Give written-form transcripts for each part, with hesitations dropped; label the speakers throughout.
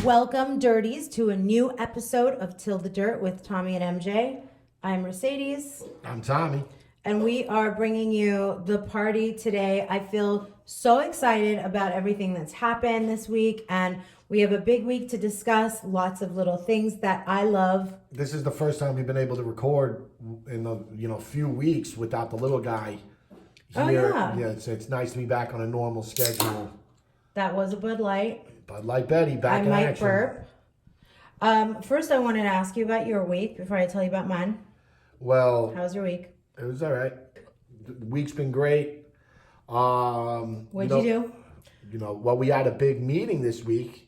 Speaker 1: Welcome, Dirties, to a new episode of Till the Dirt with Tommy and MJ. I'm Mercedes.
Speaker 2: I'm Tommy.
Speaker 1: And we are bringing you the party today. I feel so excited about everything that's happened this week. And we have a big week to discuss. Lots of little things that I love.
Speaker 2: This is the first time we've been able to record in a few weeks without the little guy here.
Speaker 1: Oh, yeah.
Speaker 2: It's nice to be back on a normal schedule.
Speaker 1: That was a Bud Light.
Speaker 2: Bud Light Betty, back in action.
Speaker 1: I might burp. First, I wanted to ask you about your week before I tell you about mine.
Speaker 2: Well,
Speaker 1: how was your week?
Speaker 2: It was all right. The week's been great.
Speaker 1: What'd you do?
Speaker 2: We had a big meeting this week.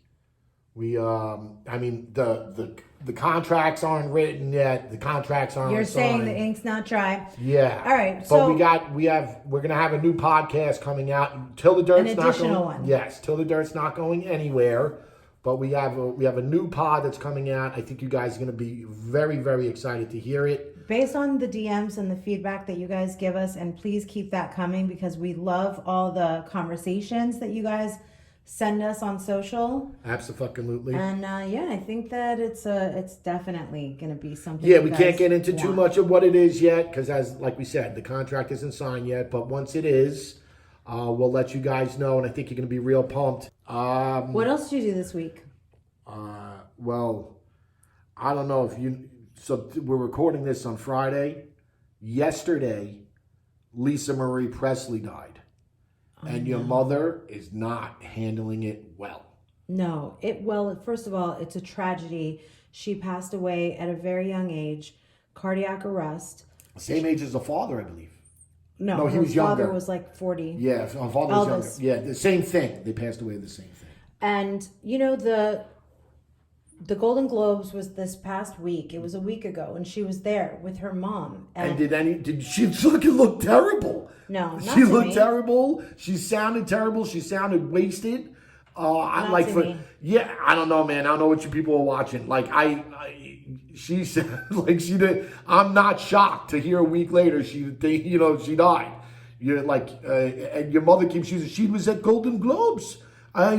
Speaker 2: The contracts aren't written yet. The contracts aren't
Speaker 1: You're saying
Speaker 2: signed.
Speaker 1: the ink's not dry.
Speaker 2: Yeah.
Speaker 1: All right.
Speaker 2: But we're gonna have a new podcast coming out. Till the Dirt's not going.
Speaker 1: One.
Speaker 2: Yes, Till the Dirt's not going anywhere. But we have a new pod that's coming out. I think you guys are gonna be very, very excited to hear it.
Speaker 1: Based on the DMs and the feedback that you guys give us, and please keep that coming because we love all the conversations that you guys send us on social.
Speaker 2: Absolutely.
Speaker 1: And I think that it's definitely going to be something.
Speaker 2: Yeah, we can't get into too much of what it is yet because, like we said, the contract isn't signed yet. But once it is, we'll let you guys know, and I think you're going to be real pumped.
Speaker 1: What else did you do this week?
Speaker 2: Well, I don't know if you. So we're recording this on Friday. Yesterday, Lisa Marie Presley died. And your mother is not handling it well.
Speaker 1: No. First of all, it's a tragedy. She passed away at a very young age, cardiac arrest.
Speaker 2: Same age as the father, I believe.
Speaker 1: No,
Speaker 2: he was younger.
Speaker 1: Her father was like 40.
Speaker 2: Yeah, her father was younger. Yeah, the same thing. They passed away of the same thing.
Speaker 1: And, the Golden Globes was this past week. It was a week ago, and she was there with her mom.
Speaker 2: And did she look terrible?
Speaker 1: No, not
Speaker 2: she
Speaker 1: to
Speaker 2: looked
Speaker 1: me.
Speaker 2: terrible. She sounded terrible. She sounded wasted.
Speaker 1: Not to me.
Speaker 2: Yeah, I don't know, man. I don't know what you people are watching. She said like she did. I'm not shocked to hear a week later she died. You're and your mother keeps using. She was at Golden Globes.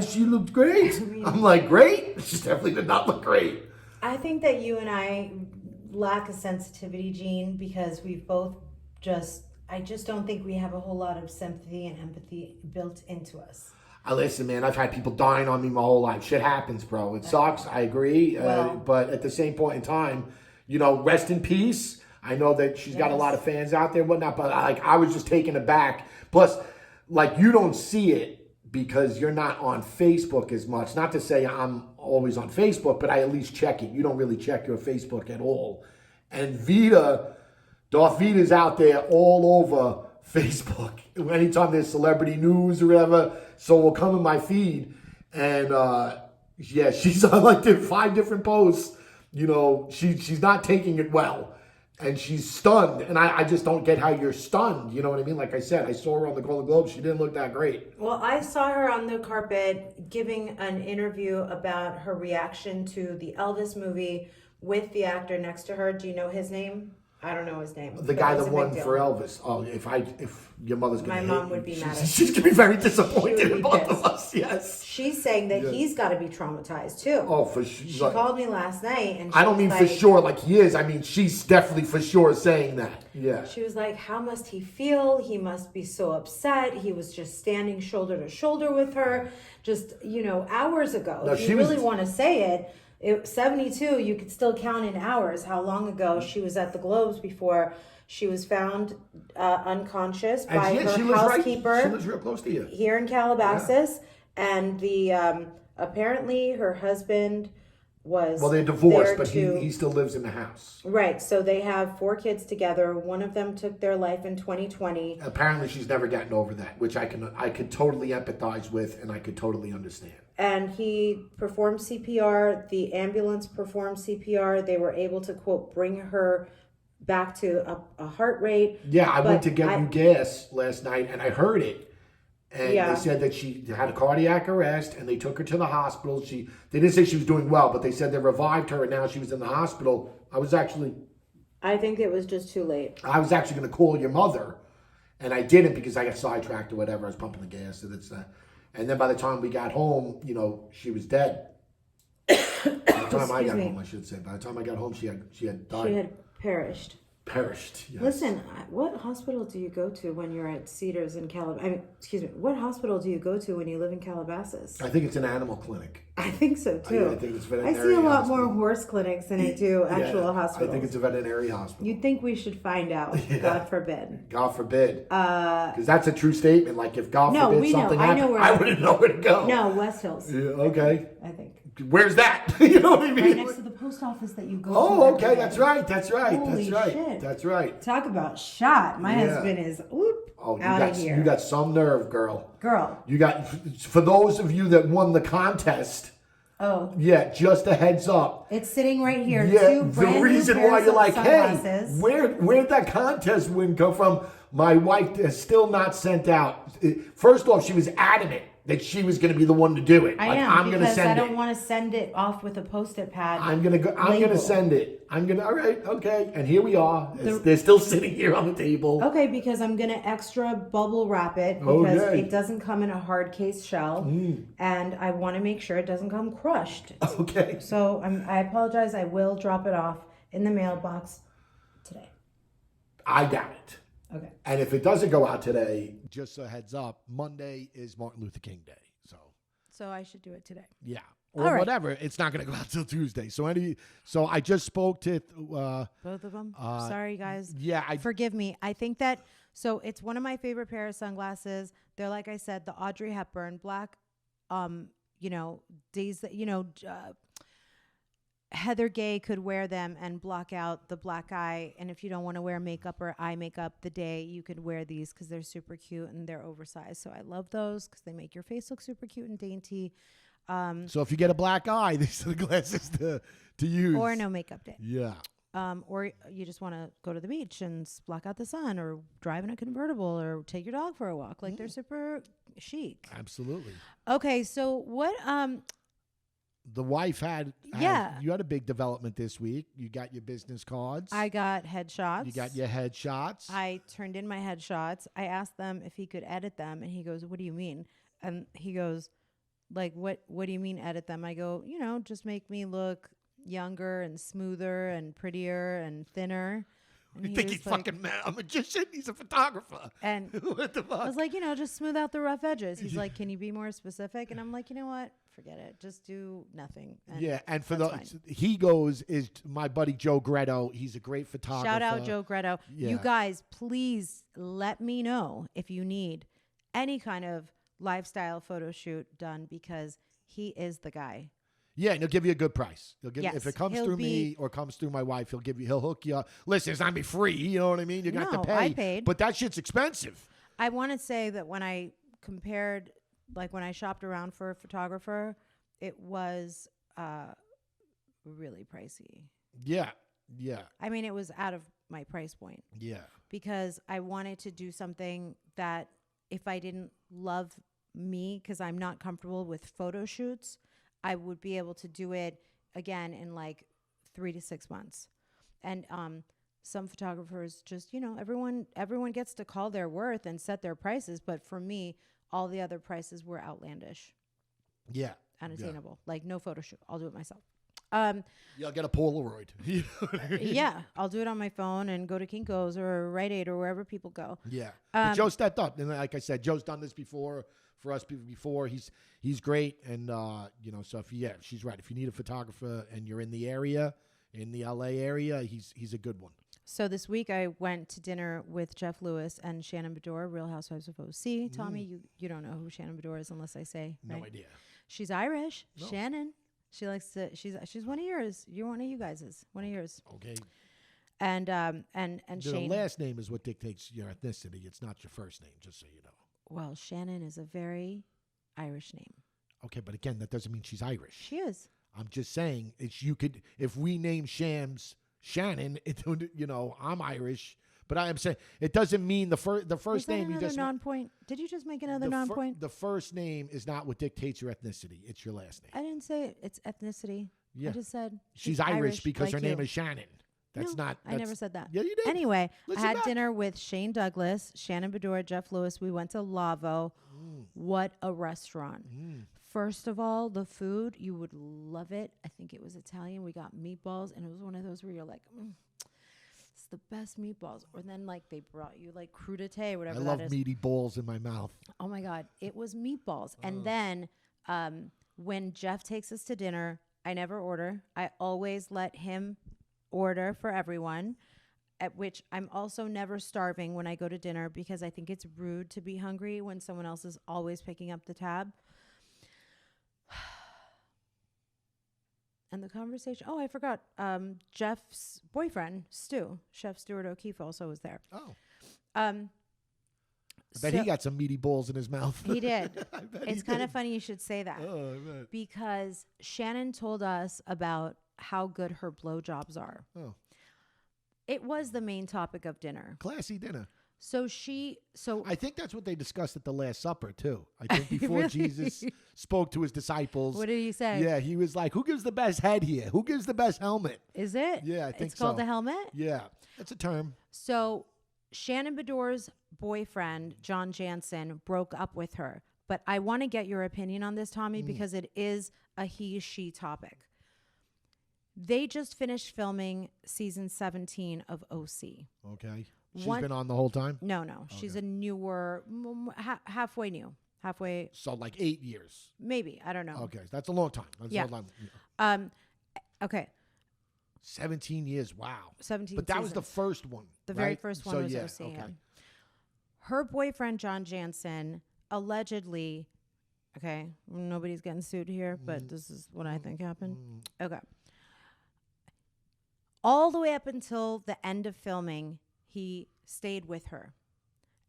Speaker 2: She looked great. I'm like, great? She definitely did not look great.
Speaker 1: I think that you and I lack a sensitivity gene because we've both I just don't think we have a whole lot of sympathy and empathy built into us.
Speaker 2: Listen, man, I've had people dying on me my whole life. Shit happens, bro. It sucks. I agree. But at the same point in time, rest in peace. I know that she's got a lot of fans out there and whatnot, but I was just taken aback. Plus, you don't see it because you're not on Facebook as much. Not to say I'm always on Facebook, but I at least check it. You don't really check your Facebook at all. And Darth Vida's out there all over Facebook. Anytime there's celebrity news or whatever, so will come in my feed. And she's on 5 different posts. She's not taking it well. And she's stunned. And I just don't get how you're stunned. You know what I mean? Like I said, I saw her on the Golden Globes. She didn't look that great.
Speaker 1: Well, I saw her on the carpet giving an interview about her reaction to the Elvis movie with the actor next to her. Do you know his name? I don't know his name.
Speaker 2: The guy that won for Elvis. Oh, if your mother's gonna
Speaker 1: my mom would be mad at me.
Speaker 2: She's gonna be very disappointed in both of us. Yes.
Speaker 1: She's saying that he's got to be traumatized too.
Speaker 2: Oh, for sure.
Speaker 1: She called me last night, and
Speaker 2: I don't mean for sure like he is. I mean she's definitely for sure saying that. Yeah.
Speaker 1: She was like, "How must he feel? He must be so upset. He was just standing shoulder to shoulder with her, just hours ago.
Speaker 2: No,
Speaker 1: if you really want to say it." 72, you could still count in hours how long ago she was at the Globes before she was found unconscious by her housekeeper.
Speaker 2: She lives real close to you.
Speaker 1: Here in Calabasas. Yeah. And the apparently her husband was
Speaker 2: they're divorced, but he still lives in the house.
Speaker 1: Right. So they have 4 kids together. One of them took their life in 2020.
Speaker 2: Apparently she's never gotten over that, which I could totally empathize with and I could totally understand.
Speaker 1: And he performed CPR. The ambulance performed CPR. They were able to, quote, bring her back to a heart rate.
Speaker 2: Yeah, I went to get you gas last night and I heard it. And they said that she had a cardiac arrest and they took her to the hospital. They didn't say she was doing well, but they said they revived her and now she was in the hospital.
Speaker 1: I think it was just too late.
Speaker 2: I was actually going to call your mother and I didn't because I got sidetracked or whatever. I was pumping the gas. And then by the time we got home, she was dead. By the time I got
Speaker 1: me.
Speaker 2: home, I should say. By the time I got home, she had died.
Speaker 1: She had perished.
Speaker 2: Perished. Yes.
Speaker 1: Listen, what hospital do you go to when you're at Cedars in Calabasas? What hospital do you go to when you live in Calabasas?
Speaker 2: I think it's an animal clinic.
Speaker 1: I think so too.
Speaker 2: I think it's
Speaker 1: I
Speaker 2: veterinary
Speaker 1: see a lot
Speaker 2: hospital.
Speaker 1: more horse clinics than I do actual hospitals.
Speaker 2: I think it's a veterinary hospital.
Speaker 1: You'd think we should find out.
Speaker 2: Yeah.
Speaker 1: God forbid.
Speaker 2: God forbid. Because that's a true statement. Like if God forbid something happened, I wouldn't know where to go.
Speaker 1: No, West Hills.
Speaker 2: Yeah, okay.
Speaker 1: I think.
Speaker 2: Where's that? You know what I mean?
Speaker 1: Right next to the post office that you go to.
Speaker 2: Oh, okay. That's right.
Speaker 1: Holy shit.
Speaker 2: That's right.
Speaker 1: Talk about shot. My husband is out of here.
Speaker 2: You got some nerve, girl.
Speaker 1: Girl.
Speaker 2: You got, for those of you that won the contest.
Speaker 1: Oh.
Speaker 2: Yeah, just a heads up.
Speaker 1: It's sitting right here.
Speaker 2: Yeah,
Speaker 1: Two
Speaker 2: the
Speaker 1: brand
Speaker 2: reason
Speaker 1: new
Speaker 2: why
Speaker 1: pairs
Speaker 2: you're
Speaker 1: of
Speaker 2: like,
Speaker 1: sunglasses.
Speaker 2: hey, where'd that contest win come from? My wife has still not sent out. First off, she was adamant that she was going to be the one to do it.
Speaker 1: I'm going to send it. I don't want to send it off with a Post-it pad.
Speaker 2: I'm going to send it. All right, okay. And here we are. They're still sitting here on the table.
Speaker 1: Okay, because I'm going to extra bubble wrap it because it doesn't come in a hard case shell. And I want to make sure it doesn't come crushed.
Speaker 2: Okay.
Speaker 1: So I apologize. I will drop it off in the mailbox today.
Speaker 2: I doubt it.
Speaker 1: Okay.
Speaker 2: And if it doesn't go out today, just a heads up, Monday is Martin Luther King Day.
Speaker 1: So I should do it today.
Speaker 2: Yeah. Or whatever. It's not going to go out till Tuesday. So I just spoke to
Speaker 1: both of them. Sorry, guys.
Speaker 2: Yeah.
Speaker 1: Forgive me. I think that it's one of my favorite pair of sunglasses. They're, like I said, the Audrey Hepburn black. Days that Heather Gay could wear them and block out the black eye. And if you don't want to wear makeup or eye makeup the day, you could wear these because they're super cute and they're oversized. So I love those because they make your face look super cute and dainty.
Speaker 2: So if you get a black eye, these are the glasses to use.
Speaker 1: Or no makeup day.
Speaker 2: Yeah.
Speaker 1: Or you just want to go to the beach and block out the sun or drive in a convertible or take your dog for a walk. Like they're super chic.
Speaker 2: Absolutely.
Speaker 1: Okay. So what,
Speaker 2: the wife you had a big development this week. You got your business cards.
Speaker 1: I got headshots.
Speaker 2: You got your headshots.
Speaker 1: I turned in my headshots. I asked them if he could edit them, and he goes, "What do you mean?" And he goes, "Like what do you mean edit them?" I go, just make me look younger and smoother and prettier and thinner." And
Speaker 2: you think he's fucking a magician? He's a photographer.
Speaker 1: And
Speaker 2: what the fuck?
Speaker 1: I was like, just smooth out the rough edges. He's like, "Can you be more specific?" And I'm like, you know what? Forget it. Just do nothing.
Speaker 2: And for he goes is my buddy Joe Gretto. He's a great photographer.
Speaker 1: Shout out Joe Gretto.
Speaker 2: Yeah.
Speaker 1: You guys, please let me know if you need any kind of lifestyle photo shoot done because he is the guy.
Speaker 2: Yeah, and he'll give you a good price. If it comes through me or comes through my wife, he'll hook you up. Listen, it's not be free. You know what I mean? You got to pay.
Speaker 1: I paid.
Speaker 2: But that shit's expensive.
Speaker 1: I want to say that when I compared, like when I shopped around for a photographer, it was really pricey.
Speaker 2: Yeah.
Speaker 1: I mean, it was out of my price point.
Speaker 2: Yeah.
Speaker 1: Because I wanted to do something that if I didn't love me, because I'm not comfortable with photo shoots, I would be able to do it again in like 3 to 6 months. And some photographers just, everyone gets to call their worth and set their prices. But for me, all the other prices were outlandish.
Speaker 2: Yeah.
Speaker 1: Unattainable. Yeah. Like no photo shoot. I'll do it myself.
Speaker 2: I'll get a Polaroid.
Speaker 1: Yeah. I'll do it on my phone and go to Kinko's or Rite Aid or wherever people go.
Speaker 2: Yeah. But Joe stepped up. And like I said, Joe's done this before. For us before, he's great, and so she's right. If you need a photographer and you're in the area, in the LA area, he's a good one. So
Speaker 1: this week I went to dinner with Jeff Lewis and Shannon Beador, Real Housewives of OC. Tommy, you don't know who Shannon Beador is unless I say.
Speaker 2: No
Speaker 1: right?
Speaker 2: idea.
Speaker 1: She's Irish.
Speaker 2: No.
Speaker 1: Shannon. She likes to. She's one of yours. You're one of you guys. One of yours.
Speaker 2: Okay.
Speaker 1: And Shane.
Speaker 2: The last name is what dictates your ethnicity. It's not your first name, just so you know.
Speaker 1: Well, Shannon is a very Irish name.
Speaker 2: Okay, but again, that doesn't mean she's Irish.
Speaker 1: She is.
Speaker 2: I'm just saying, if we name Shams Shannon, I'm Irish, but I am saying it doesn't mean the first name you just
Speaker 1: non-point. Did you just make another non-point?
Speaker 2: The first name is not what dictates your ethnicity. It's your last name.
Speaker 1: I didn't say it's ethnicity.
Speaker 2: Yeah.
Speaker 1: I just said
Speaker 2: she's Irish because her name is Shannon.
Speaker 1: I never said that.
Speaker 2: Yeah, you did.
Speaker 1: Anyway, I had dinner with Shane Douglas, Shannon Beador, Jeff Lewis. We went to Lavo. What a restaurant. First of all, the food, you would love it. I think it was Italian. We got meatballs, and it was one of those where you're like, it's the best meatballs. Or then like they brought you like crudité, whatever that is.
Speaker 2: I love meaty balls in my mouth.
Speaker 1: Oh my God. It was meatballs. And then when Jeff takes us to dinner, I never order. I always let him order for everyone, at which I'm also never starving when I go to dinner because I think it's rude to be hungry when someone else is always picking up the tab. And the conversation, I forgot. Jeff's boyfriend, Stu, Chef Stuart O'Keefe, also was there.
Speaker 2: Oh. I bet he got some meaty balls in his mouth.
Speaker 1: He did. It's kind of funny you should say that. Oh, I bet. Because Shannon told us about how good her blowjobs are. Oh. It was the main topic of dinner.
Speaker 2: Classy dinner.
Speaker 1: So
Speaker 2: I think that's what they discussed at the Last Supper too. I think before really? Jesus spoke to his disciples.
Speaker 1: What did he say?
Speaker 2: Yeah, he was like, "Who gives the best head here? Who gives the best helmet?"
Speaker 1: Is it?
Speaker 2: Yeah, I think
Speaker 1: it's called the helmet.
Speaker 2: Yeah, that's a term.
Speaker 1: So Shannon Beador's boyfriend, John Jansen, broke up with her. But I want to get your opinion on this, Tommy, because it is a he-she topic. They just finished filming season 17 of OC.
Speaker 2: Okay. She's been on the whole time?
Speaker 1: No. Okay. She's a newer, halfway new. Halfway.
Speaker 2: So like 8 years?
Speaker 1: Maybe. I don't know.
Speaker 2: Okay. That's a long time. That's
Speaker 1: yeah.
Speaker 2: a long time.
Speaker 1: Okay.
Speaker 2: 17 years. Wow.
Speaker 1: 17
Speaker 2: But that
Speaker 1: seasons.
Speaker 2: was the first one.
Speaker 1: The very first one was OC.
Speaker 2: Okay.
Speaker 1: Yeah. Her boyfriend, John Jansen, allegedly, okay, nobody's getting sued here, but this is what I think happened. Okay. All the way up until the end of filming, he stayed with her.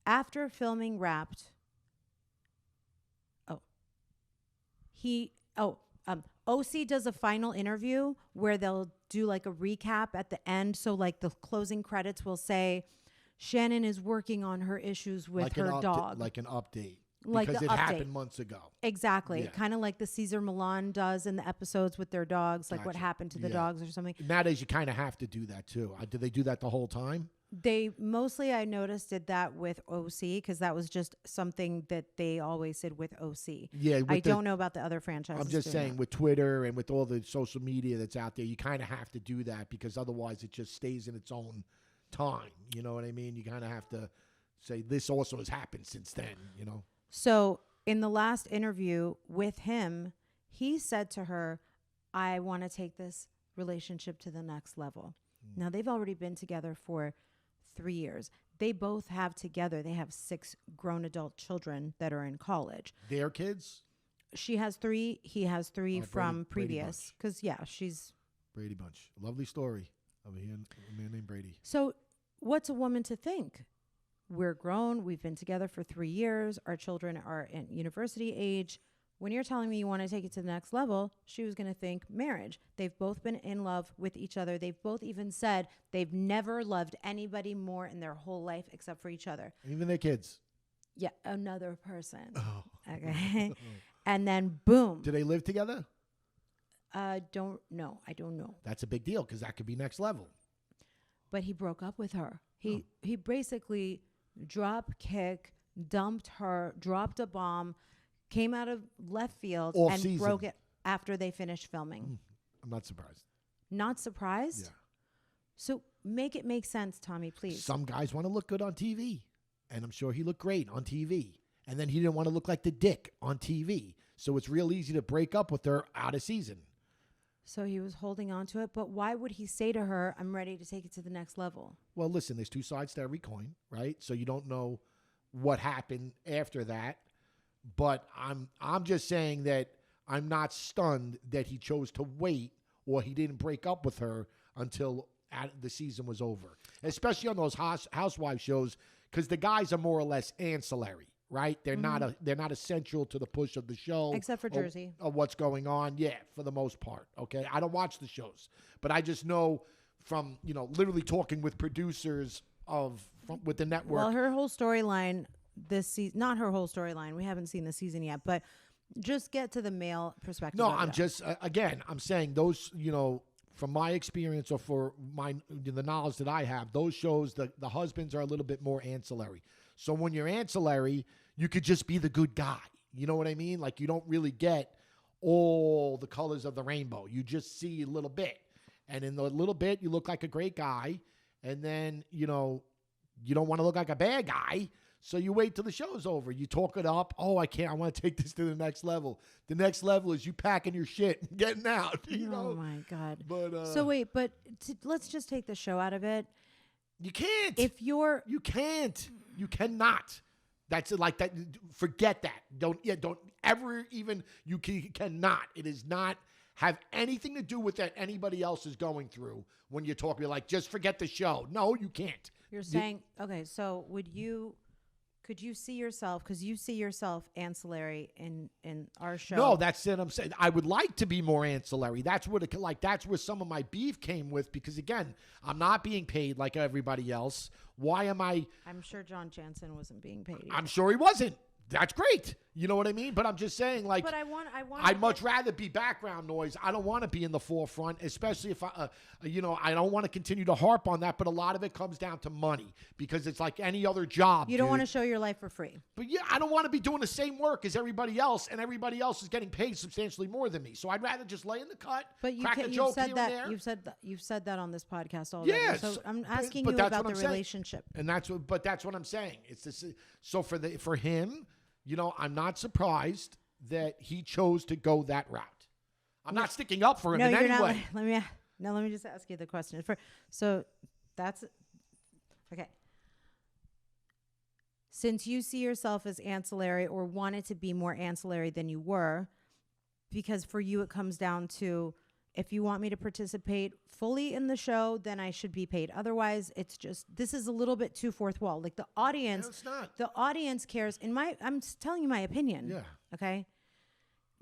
Speaker 1: After filming wrapped, OC does a final interview where they'll do like a recap at the end. So like the closing credits will say, Shannon is working on her issues with
Speaker 2: like
Speaker 1: her dog.
Speaker 2: Like an update.
Speaker 1: Like
Speaker 2: because it happened months ago.
Speaker 1: Exactly. Yeah. Kind of like the Cesar Millan does in the episodes with their dogs, like what happened to the dogs or something.
Speaker 2: Nowadays, you kind of have to do that too. Do they do that the whole time?
Speaker 1: They mostly, I noticed, did that with OC because that was just something that they always did with OC.
Speaker 2: Yeah,
Speaker 1: I don't know about the other franchises.
Speaker 2: I'm just saying with Twitter and with all the social media that's out there, you kind of have to do that because otherwise it just stays in its own time. You know what I mean? You kind of have to say this also has happened since then, you know?
Speaker 1: So in the last interview with him, he said to her, I want to take this relationship to the next level. Now, they've already been together for 3 years. They both have together, they have 6 grown adult children that are in college.
Speaker 2: Their kids?
Speaker 1: She has 3. He has 3 from previous. Because, she's...
Speaker 2: Brady Bunch. Lovely story of a man named Brady.
Speaker 1: So what's a woman to think? We're grown. We've been together for 3 years. Our children are in university age. When you're telling me you want to take it to the next level, she was going to think marriage. They've both been in love with each other. They've both even said they've never loved anybody more in their whole life except for each other.
Speaker 2: Even their kids.
Speaker 1: Yeah, another person. Oh. Okay. And then boom.
Speaker 2: Do they live together?
Speaker 1: Don't know. I don't know.
Speaker 2: That's a big deal because that could be next level.
Speaker 1: But he broke up with her. He basically drop kick, dumped her, dropped a bomb, came out of left field and broke it after they finished filming.
Speaker 2: I'm not surprised.
Speaker 1: Not surprised?
Speaker 2: Yeah.
Speaker 1: So make it make sense, Tommy, please.
Speaker 2: Some guys want to look good on TV, and I'm sure he looked great on TV. And then he didn't want to look like the dick on TV. So it's real easy to break up with her out of season.
Speaker 1: So he was holding on to it, but why would he say to her, I'm ready to take it to the next level?
Speaker 2: Well, listen, there's 2 sides to every coin, right? So you don't know what happened after that. But I'm just saying that I'm not stunned that he chose to wait or he didn't break up with her until the season was over, especially on those housewife shows, because the guys are more or less ancillary. Right? They're not essential to the push of the show.
Speaker 1: Except for Jersey.
Speaker 2: Or what's going on. Yeah, for the most part. Okay. I don't watch the shows. But I just know from, literally talking with producers with the network.
Speaker 1: Well, her whole storyline this season, not her whole storyline. We haven't seen the season yet, but just get to the male perspective.
Speaker 2: No, I'm just, again, I'm saying those, from my experience or for the knowledge that I have, those shows, the husbands are a little bit more ancillary. So when you're ancillary, you could just be the good guy. You know what I mean? Like, you don't really get all the colors of the rainbow. You just see a little bit. And in the little bit, you look like a great guy. And then, you know, you don't want to look like a bad guy. So you wait till the show's over. You talk it up. Oh, I can't. I want to take this to the next level. The next level is you packing your shit and getting out. You know?
Speaker 1: Oh, my God.
Speaker 2: But
Speaker 1: so wait, but let's just take the show out of it.
Speaker 2: You can't.
Speaker 1: You
Speaker 2: can't. You cannot. That's it, like that. Forget that. Don't ever even, you cannot. It is not have anything to do with that anybody else is going through when you're talking. You're like, just forget the show. No, you can't.
Speaker 1: You're saying, okay, so could you see yourself, because you see yourself ancillary in our show?
Speaker 2: No, that's it. I'm saying I would like to be more ancillary. That's what that's where some of my beef came with, because again, I'm not being paid like everybody else. Why am I?
Speaker 1: I'm sure John Jansen wasn't being paid either.
Speaker 2: I'm sure he wasn't. That's great. You know what I mean? But I'm just saying, like,
Speaker 1: but
Speaker 2: I'd much rather be background noise. I don't want to be in the forefront, especially if I don't want to continue to harp on that. But a lot of it comes down to money, because it's like any other job.
Speaker 1: You don't want to show your life for free.
Speaker 2: But yeah, I don't want to be doing the same work as everybody else, and everybody else is getting paid substantially more than me. So I'd rather just lay in the cut, crack a joke here and there.
Speaker 1: You've said that on this podcast already.
Speaker 2: Yes.
Speaker 1: So I'm asking you about the relationship.
Speaker 2: And that's what I'm saying. It's this. So for him. You know, I'm not surprised that he chose to go that route. I'm not sticking up for him in any way.
Speaker 1: Let me just ask you the question. So that's okay. Since you see yourself as ancillary, or wanted to be more ancillary than you were, because for you it comes down to, if you want me to participate fully in the show, then I should be paid. Otherwise, it's just, this is a little bit too fourth wall. Like the audience,
Speaker 2: no, it's not.
Speaker 1: The audience cares. I'm telling you my opinion.
Speaker 2: Yeah.
Speaker 1: Okay.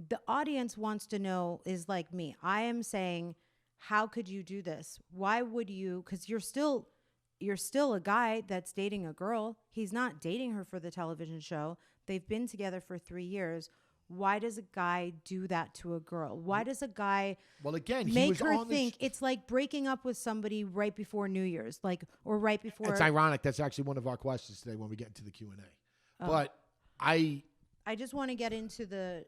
Speaker 1: The audience wants to know, is like me. I am saying, how could you do this? Why would you? Because you're still a guy that's dating a girl. He's not dating her for the television show. They've been together for 3 years. Why does a guy do that to a girl? Why does a guy make her think it's like breaking up with somebody right before New Year's, or right before?
Speaker 2: It's ironic. That's actually one of our questions today when we get into the Q&A. But I
Speaker 1: just want to get into the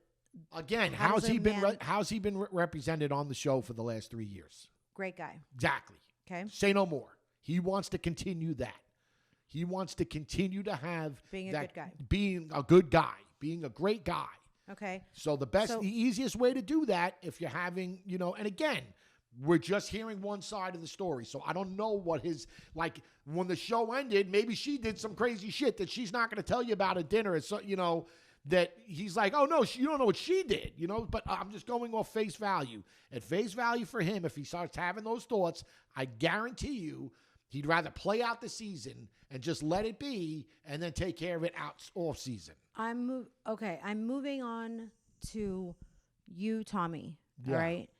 Speaker 2: again. How's he been represented on the show for the last 3 years?
Speaker 1: Great guy.
Speaker 2: Exactly.
Speaker 1: Okay.
Speaker 2: Say no more. He wants to continue that. He wants to continue to have
Speaker 1: being a good guy,
Speaker 2: being a good guy, being a great guy.
Speaker 1: Okay.
Speaker 2: So the easiest way to do that, if you're having, and again, we're just hearing one side of the story. So I don't know what when the show ended, maybe she did some crazy shit that she's not going to tell you about at dinner. It's, that he's like, oh no, you don't know what she did, but I'm just going off face value. At face value for him, if he starts having those thoughts, I guarantee you, he'd rather play out the season and just let it be and then take care of it off season. I'm
Speaker 1: moving on to you, Tommy.
Speaker 2: Yeah.
Speaker 1: All right.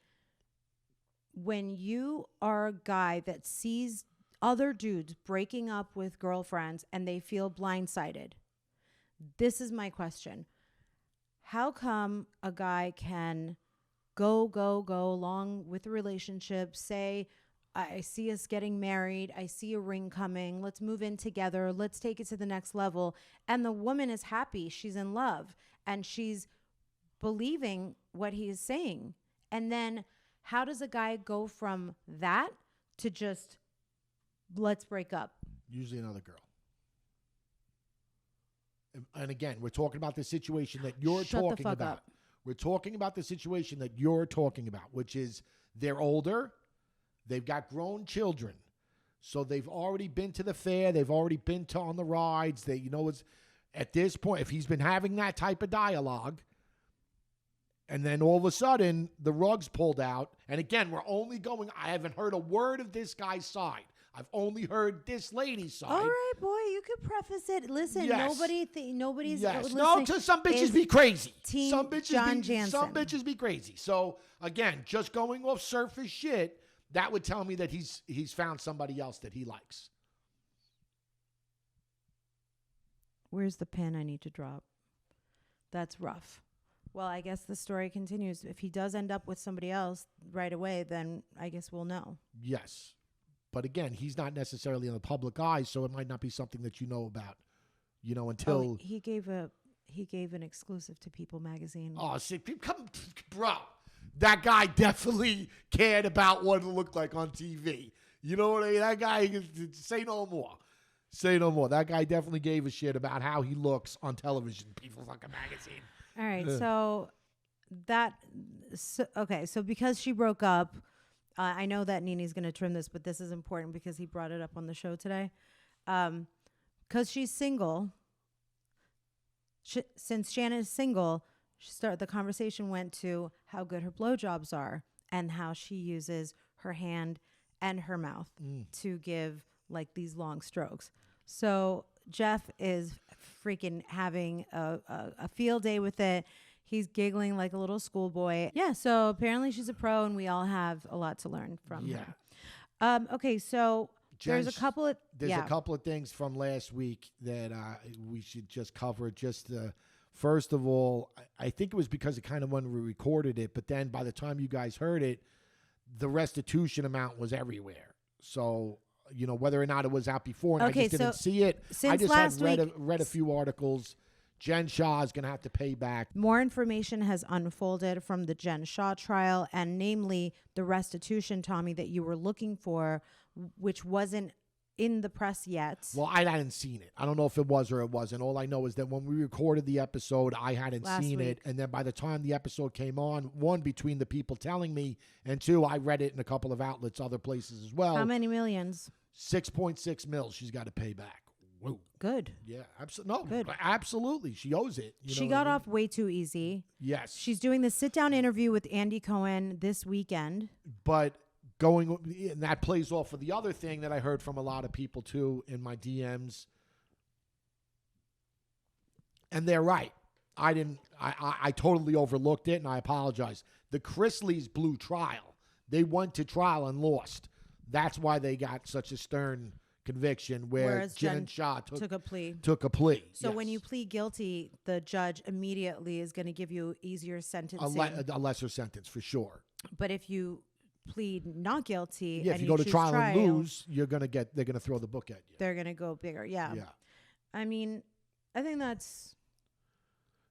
Speaker 1: When you are a guy that sees other dudes breaking up with girlfriends and they feel blindsided, this is my question. How come a guy can go along with the relationship, say, I see us getting married. I see a ring coming. Let's move in together. Let's take it to the next level. And the woman is happy. She's in love and she's believing what he is saying. And then how does a guy go from that to just, let's break up?
Speaker 2: Usually another girl. And again, we're talking about the situation that you're talking about.
Speaker 1: Up.
Speaker 2: We're talking about the situation that you're talking about, which is they're older. They've got grown children. So they've already been to the fair. They've already been on the rides. It's at this point, if he's been having that type of dialogue, and then all of a sudden the rug's pulled out. And again, I haven't heard a word of this guy's side. I've only heard this lady's side.
Speaker 1: All right, boy, you could preface it. Listen,
Speaker 2: yes.
Speaker 1: nobody's
Speaker 2: yes.
Speaker 1: listening.
Speaker 2: No, some bitches be crazy.
Speaker 1: Some
Speaker 2: bitches be crazy. So again, just going off surface shit, that would tell me that he's found somebody else that he likes.
Speaker 1: Where's the pin I need to drop? That's rough. Well, I guess the story continues. If he does end up with somebody else right away, then I guess we'll know.
Speaker 2: Yes. But again, he's not necessarily in the public eye, so it might not be something that you know about, until...
Speaker 1: He gave He gave an exclusive to People magazine.
Speaker 2: Oh, see, come, bro. That guy definitely cared about what it looked like on TV. You know what I mean? That guy, say no more. Say no more. That guy definitely gave a shit about how he looks on television. People fucking magazine.
Speaker 1: All right, so because she broke up, I know that Nini's going to trim this, but this is important because he brought it up on the show today. Because she's single, since Shannon is single, the conversation went to how good her blowjobs are and how she uses her hand and her mouth to give like these long strokes. So Jeff is freaking having a field day with it. He's giggling like a little schoolboy. Yeah, so apparently she's a pro and we all have a lot to learn from her. Okay, so there's a couple of
Speaker 2: things from last week that we should just cover. First of all, I think it was because of kind of when we recorded it, but then by the time you guys heard it, the restitution amount was everywhere. So, you know, whether or not it was out before and I just didn't see it. I just read a few articles. Jen Shah is going to have to pay back.
Speaker 1: More information has unfolded from the Jen Shah trial, and namely the restitution, Tommy, that you were looking for, which wasn't in the press yet.
Speaker 2: Well, I hadn't seen it. I don't know if it was or it wasn't. All I know is that when we recorded the episode, I hadn't seen it. And then by the time the episode came on, one, between the people telling me, and two, I read it in a couple of outlets, other places as well.
Speaker 1: How many millions?
Speaker 2: 6.6 mil she's got to pay back. Whoa.
Speaker 1: Good.
Speaker 2: Yeah, absolutely. She owes it.
Speaker 1: She got off way too easy.
Speaker 2: Yes.
Speaker 1: She's doing the sit-down interview with Andy Cohen this weekend.
Speaker 2: But and that plays off of the other thing that I heard from a lot of people too in my DMs. And they're right. I totally overlooked it and I apologize. The Chrisleys blew trial. They went to trial and lost. That's why they got such a stern conviction, whereas Jen Shah took a plea.
Speaker 1: So when you plead guilty, the judge immediately is going to give you easier sentencing.
Speaker 2: A lesser sentence for sure.
Speaker 1: But if you plead not guilty,
Speaker 2: if you go to trial and lose, they're going to throw the book at you.
Speaker 1: They're going to go bigger. Yeah. I mean, I think that's.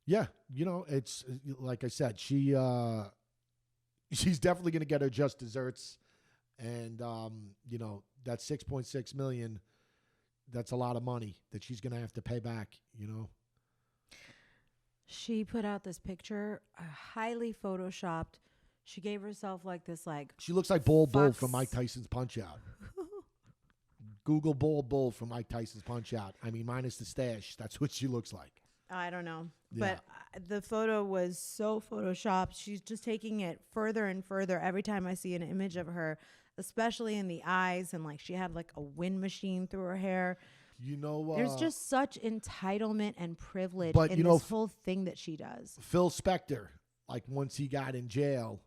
Speaker 2: Yeah, you know, it's like I said, she's definitely going to get her just desserts, and you know. That 6.6 million, that's a lot of money that she's going to have to pay back, you know.
Speaker 1: She put out this picture, highly photoshopped. She gave herself like this, like.
Speaker 2: She looks like Bull from Mike Tyson's Punch-Out. Google Bull from Mike Tyson's Punch-Out. I mean, minus the stash. That's what she looks like.
Speaker 1: I don't know. Yeah. But the photo was so photoshopped. She's just taking it further and further every time I see an image of her, especially in the eyes. And like she had like a wind machine through her hair.
Speaker 2: You know,
Speaker 1: there's just such entitlement and privilege in this whole thing that she does.
Speaker 2: Phil Spector, like once he got in jail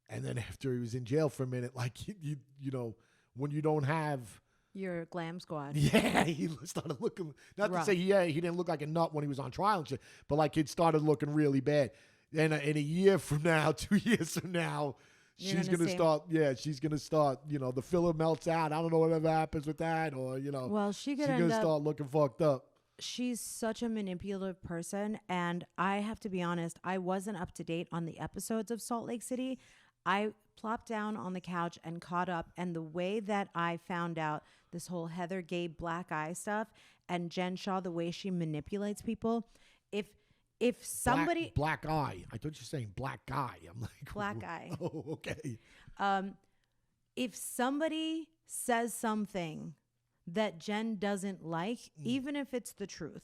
Speaker 2: and then after he was in jail for a minute, like, you know, when you don't have...
Speaker 1: Your glam squad.
Speaker 2: Yeah, he started looking, not rough. To say he didn't look like a nut when he was on trial and shit, but like it started looking really bad. And in a year from now, 2 years from now, she's going to start, you know, the filler melts out. I don't know whatever happens with that, or, you know,
Speaker 1: well, she's
Speaker 2: going to start looking fucked up.
Speaker 1: She's such a manipulative person. And I have to be honest, I wasn't up to date on the episodes of Salt Lake City. I plopped down on the couch and caught up. And the way that I found out this whole Heather Gay black eye stuff and Jen Shah, the way she manipulates people, if somebody...
Speaker 2: Black eye. I thought you were saying black guy. I'm like...
Speaker 1: Black eye.
Speaker 2: Oh, okay.
Speaker 1: If somebody says something that Jen doesn't like, even if it's the truth,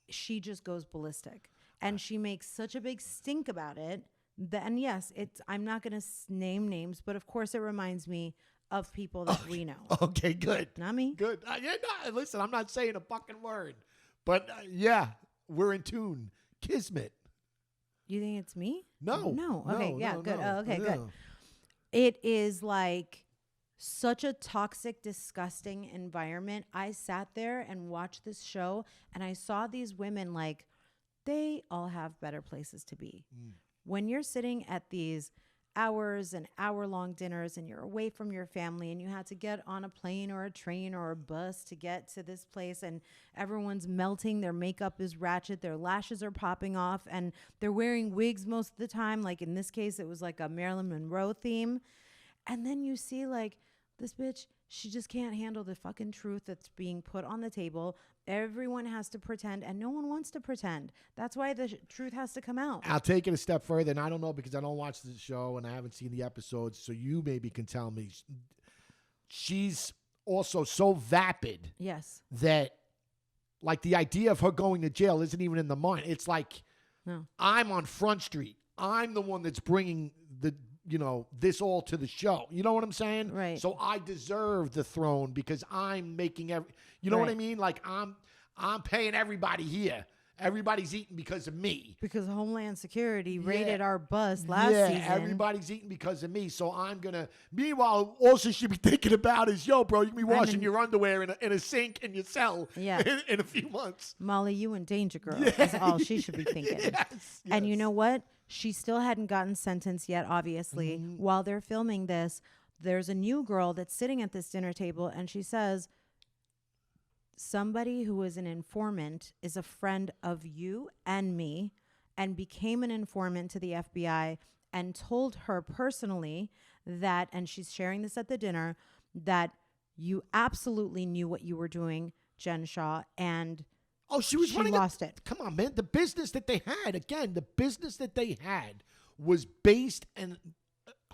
Speaker 1: she just goes ballistic. And she makes such a big stink about it. And yes, I'm not going to name names, but of course it reminds me of people that we know.
Speaker 2: Okay, good.
Speaker 1: Not me.
Speaker 2: Good. Listen, I'm not saying a fucking word, but yeah, we're in tune. Kismet.
Speaker 1: You think it's me?
Speaker 2: No.
Speaker 1: Okay, good.
Speaker 2: No,
Speaker 1: good. It is like such a toxic, disgusting environment. I sat there and watched this show and I saw these women like they all have better places to be. When you're sitting at these hours and hour-long dinners, and you're away from your family, and you had to get on a plane or a train or a bus to get to this place, and everyone's melting, their makeup is ratchet, their lashes are popping off, and they're wearing wigs most of the time. Like in this case, it was like a Marilyn Monroe theme. And then you see like this bitch, she just can't handle the fucking truth that's being put on the table. Everyone has to pretend, and no one wants to pretend. That's why the truth has to come out.
Speaker 2: I'll take it a step further, and I don't know because I don't watch the show and I haven't seen the episodes, so you maybe can tell me. She's also so vapid.
Speaker 1: Yes.
Speaker 2: That, like, the idea of her going to jail isn't even in the mind. It's like,
Speaker 1: no.
Speaker 2: I'm on Front Street. I'm the one that's bringing this all to the show. You know what I'm saying?
Speaker 1: Right.
Speaker 2: So I deserve the throne because I'm making you know what I mean? Like I'm paying everybody here. Everybody's eating because of me.
Speaker 1: Because Homeland Security raided our bus last season.
Speaker 2: Everybody's eating because of me. So I'm going to... Meanwhile, also should be thinking about is, yo, bro, you can be washing your underwear in a sink in your cell in a few months.
Speaker 1: Molly, you in danger, girl. That's all she should be thinking.
Speaker 2: Yes.
Speaker 1: And you know what? She still hadn't gotten sentenced yet, obviously. Mm-hmm. While they're filming this, there's a new girl that's sitting at this dinner table, and she says... Somebody who is an informant is a friend of you and me and became an informant to the FBI and told her personally that, and she's sharing this at the dinner, that you absolutely knew what you were doing, Jen Shah, and
Speaker 2: she
Speaker 1: lost it.
Speaker 2: Come on, man. The business that they had was based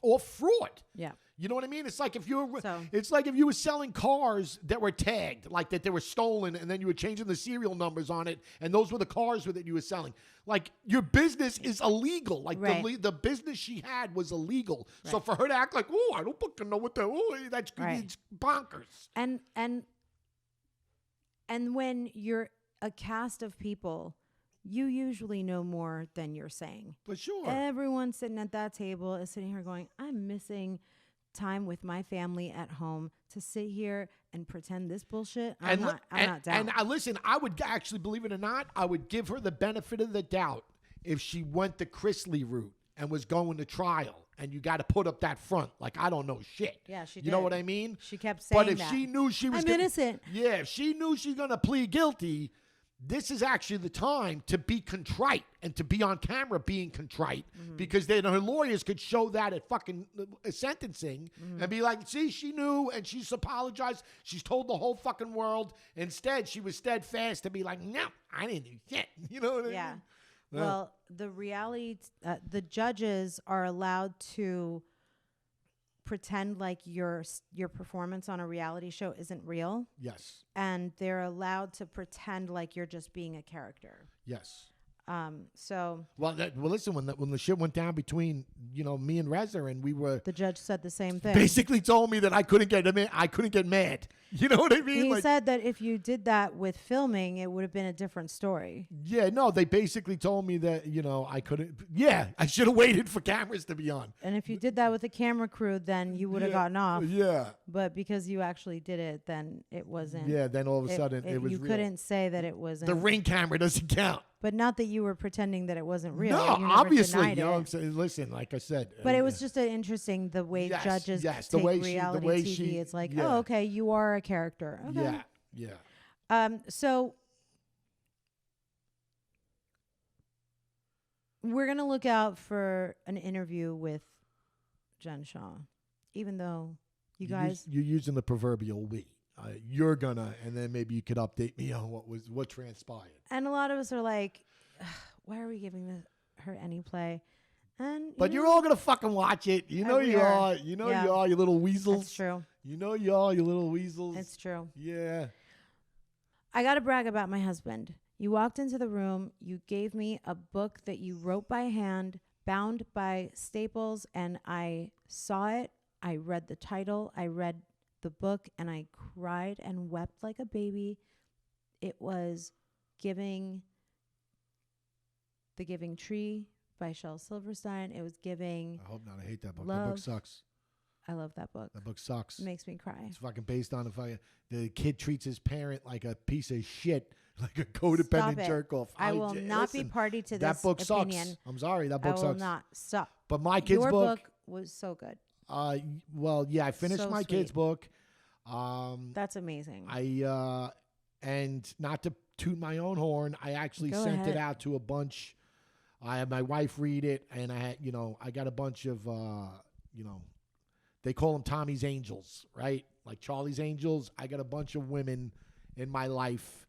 Speaker 2: off fraud.
Speaker 1: Yeah.
Speaker 2: You know what I mean? It's like if you were selling cars that were tagged, like that they were stolen, and then you were changing the serial numbers on it, and those were the cars that you were selling. Like your business is illegal. Like the business she had was illegal. Right. So for her to act like, I don't fucking know what that's it's bonkers.
Speaker 1: And when you're a cast of people, you usually know more than you're saying.
Speaker 2: For sure.
Speaker 1: Everyone sitting at that table is sitting here going, I'm missing time with my family at home to sit here and pretend this bullshit. I'm not down.
Speaker 2: And listen, I would actually, believe it or not, I would give her the benefit of the doubt if she went the Chrisley route and was going to trial. And you got to put up that front. Like, I don't know shit.
Speaker 1: Yeah, she did.
Speaker 2: You know what I mean?
Speaker 1: She kept saying
Speaker 2: that. But if she knew she was
Speaker 1: innocent.
Speaker 2: Yeah, if she knew she was going to plead guilty, this is actually the time to be contrite and to be on camera being contrite, because then her lawyers could show that at fucking sentencing and be like, see, she knew and she's apologized. She's told the whole fucking world. Instead, she was steadfast to be like, no, I didn't do shit. You know what I mean?
Speaker 1: Well, the reality, the judges are allowed to pretend like your performance on a reality show isn't real.
Speaker 2: Yes.
Speaker 1: And they're allowed to pretend like you're just being a character.
Speaker 2: Yes.
Speaker 1: So
Speaker 2: listen, when the shit went down between me and Reza, and
Speaker 1: the judge said the same thing.
Speaker 2: Basically told me that I couldn't get mad. You know what I mean?
Speaker 1: He said that if you did that with filming, it would have been a different story.
Speaker 2: Yeah, no, they basically told me that I couldn't. Yeah, I should have waited for cameras to be on.
Speaker 1: And if you did that with a camera crew, then you would have gotten off.
Speaker 2: Yeah.
Speaker 1: But because you actually did it, then it wasn't.
Speaker 2: Yeah. Then all of a sudden it was
Speaker 1: you
Speaker 2: real.
Speaker 1: Couldn't say that it wasn't.
Speaker 2: The Ring camera doesn't count.
Speaker 1: But not that you were pretending that it wasn't real.
Speaker 2: No, obviously. I'm saying, listen, like I said.
Speaker 1: But it was just interesting the way judges take reality TV. It's like, oh, okay, you are a character. Okay.
Speaker 2: Yeah.
Speaker 1: So we're going to look out for an interview with Jen Shah, even though you guys...
Speaker 2: You're using the proverbial we. You're gonna, and then maybe you could update me on what transpired.
Speaker 1: And a lot of us are like, why are we giving her any play?
Speaker 2: But you're all gonna fucking watch it. You know you are. You know you are, you little weasels.
Speaker 1: That's true.
Speaker 2: You know you are, you little weasels.
Speaker 1: It's true.
Speaker 2: Yeah.
Speaker 1: I gotta brag about my husband. You walked into the room. You gave me a book that you wrote by hand, bound by staples, and I saw it. I read the title. I read the book, and I cried and wept like a baby. It was The Giving Tree by Shel Silverstein. It was Giving.
Speaker 2: I hope not. I hate that book.
Speaker 1: Love.
Speaker 2: That book sucks.
Speaker 1: I love that book.
Speaker 2: That book sucks.
Speaker 1: It makes me cry.
Speaker 2: It's fucking based on the kid treats his parent like a piece of shit, like a codependent jerk off.
Speaker 1: I will not be party to this
Speaker 2: That book
Speaker 1: opinion.
Speaker 2: sucks. I'm sorry. That book sucks.
Speaker 1: I will not. Stop.
Speaker 2: But my kid's book
Speaker 1: was so good.
Speaker 2: Well, yeah, I finished
Speaker 1: So
Speaker 2: my
Speaker 1: sweet.
Speaker 2: kid's book.
Speaker 1: That's amazing.
Speaker 2: And not to toot my own horn, I actually
Speaker 1: Go
Speaker 2: sent
Speaker 1: ahead.
Speaker 2: it out to a bunch. I had my wife read it, and I had, I got a bunch of, they call them Tommy's Angels, right? Like Charlie's Angels. I got a bunch of women in my life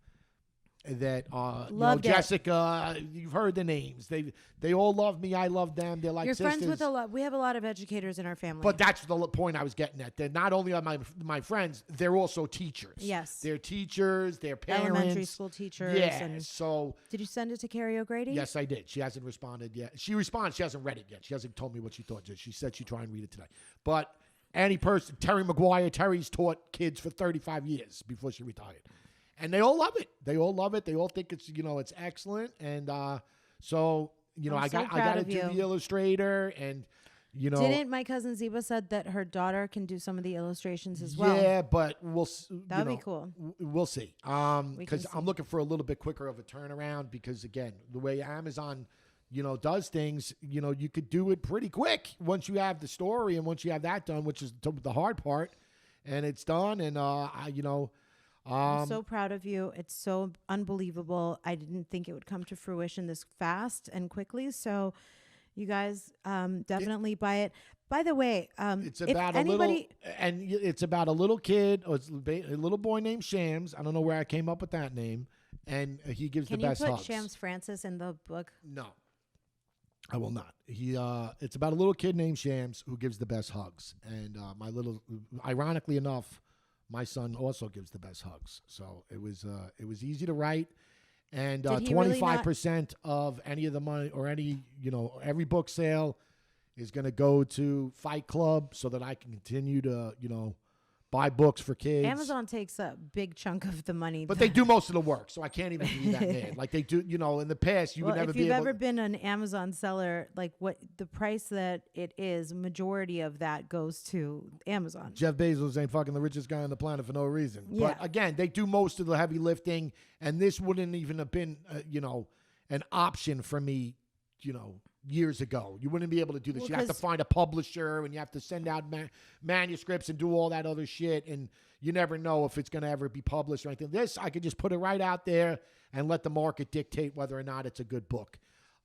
Speaker 2: that
Speaker 1: Loved it.
Speaker 2: Jessica, you've heard the names. They all love me. I love them. They're like
Speaker 1: You're
Speaker 2: sisters.
Speaker 1: friends with a lot. We have a lot of educators in our family.
Speaker 2: But that's the point I was getting at. They're not only are my friends, they're also teachers.
Speaker 1: Yes.
Speaker 2: They're teachers, they're parents.
Speaker 1: Elementary school teachers.
Speaker 2: Yeah.
Speaker 1: And
Speaker 2: So
Speaker 1: did you send it to Carrie O'Grady?
Speaker 2: yes, I did. She hasn't responded yet. She responds. She hasn't read it yet. She hasn't told me what she thought. She said she'd try and read it today. But any person, Terry McGuire, Terry's taught kids for 35 years before she retired. And they all love it. They all love it. They all think it's, it's excellent. And so, I got to do the illustrator and,
Speaker 1: Didn't my cousin Zeba said that her daughter can do some of the illustrations as well?
Speaker 2: Yeah, but
Speaker 1: That'd be cool.
Speaker 2: We'll see. Because I'm looking for a little bit quicker of a turnaround because, again, the way Amazon, does things, you could do it pretty quick once you have the story and once you have that done, which is the hard part. And it's done. And,
Speaker 1: I'm so proud of you. It's so unbelievable. I didn't think it would come to fruition this fast and quickly. So you guys definitely buy it. By the way,
Speaker 2: it's about it's about a little kid, or it's a little boy named Shams. I don't know where I came up with that name, and he gives the best hugs.
Speaker 1: Can you put Shams Francis in the book?
Speaker 2: No, I will not. It's about a little kid named Shams who gives the best hugs, and ironically enough, my son also gives the best hugs. So it was easy to write. And 25% of any of the money or every book sale is going to go to Feight Club so that I can continue to, buy books for kids.
Speaker 1: Amazon takes a big chunk of the money.
Speaker 2: But they do most of the work, so I can't even be that mad. Like they do, in the past, you would never be able.
Speaker 1: If you've ever been an Amazon seller, like what the price that it is, majority of that goes to Amazon.
Speaker 2: Jeff Bezos ain't fucking the richest guy on the planet for no reason.
Speaker 1: Yeah.
Speaker 2: But again, they do most of the heavy lifting, and this wouldn't even have been, an option for me, years ago. You wouldn't be able to do this.
Speaker 1: Well,
Speaker 2: you have to find a publisher, and you have to send out manuscripts and do all that other shit, and you never know if it's going to ever be published or anything. This, I could just put it right out there and let the market dictate whether or not it's a good book.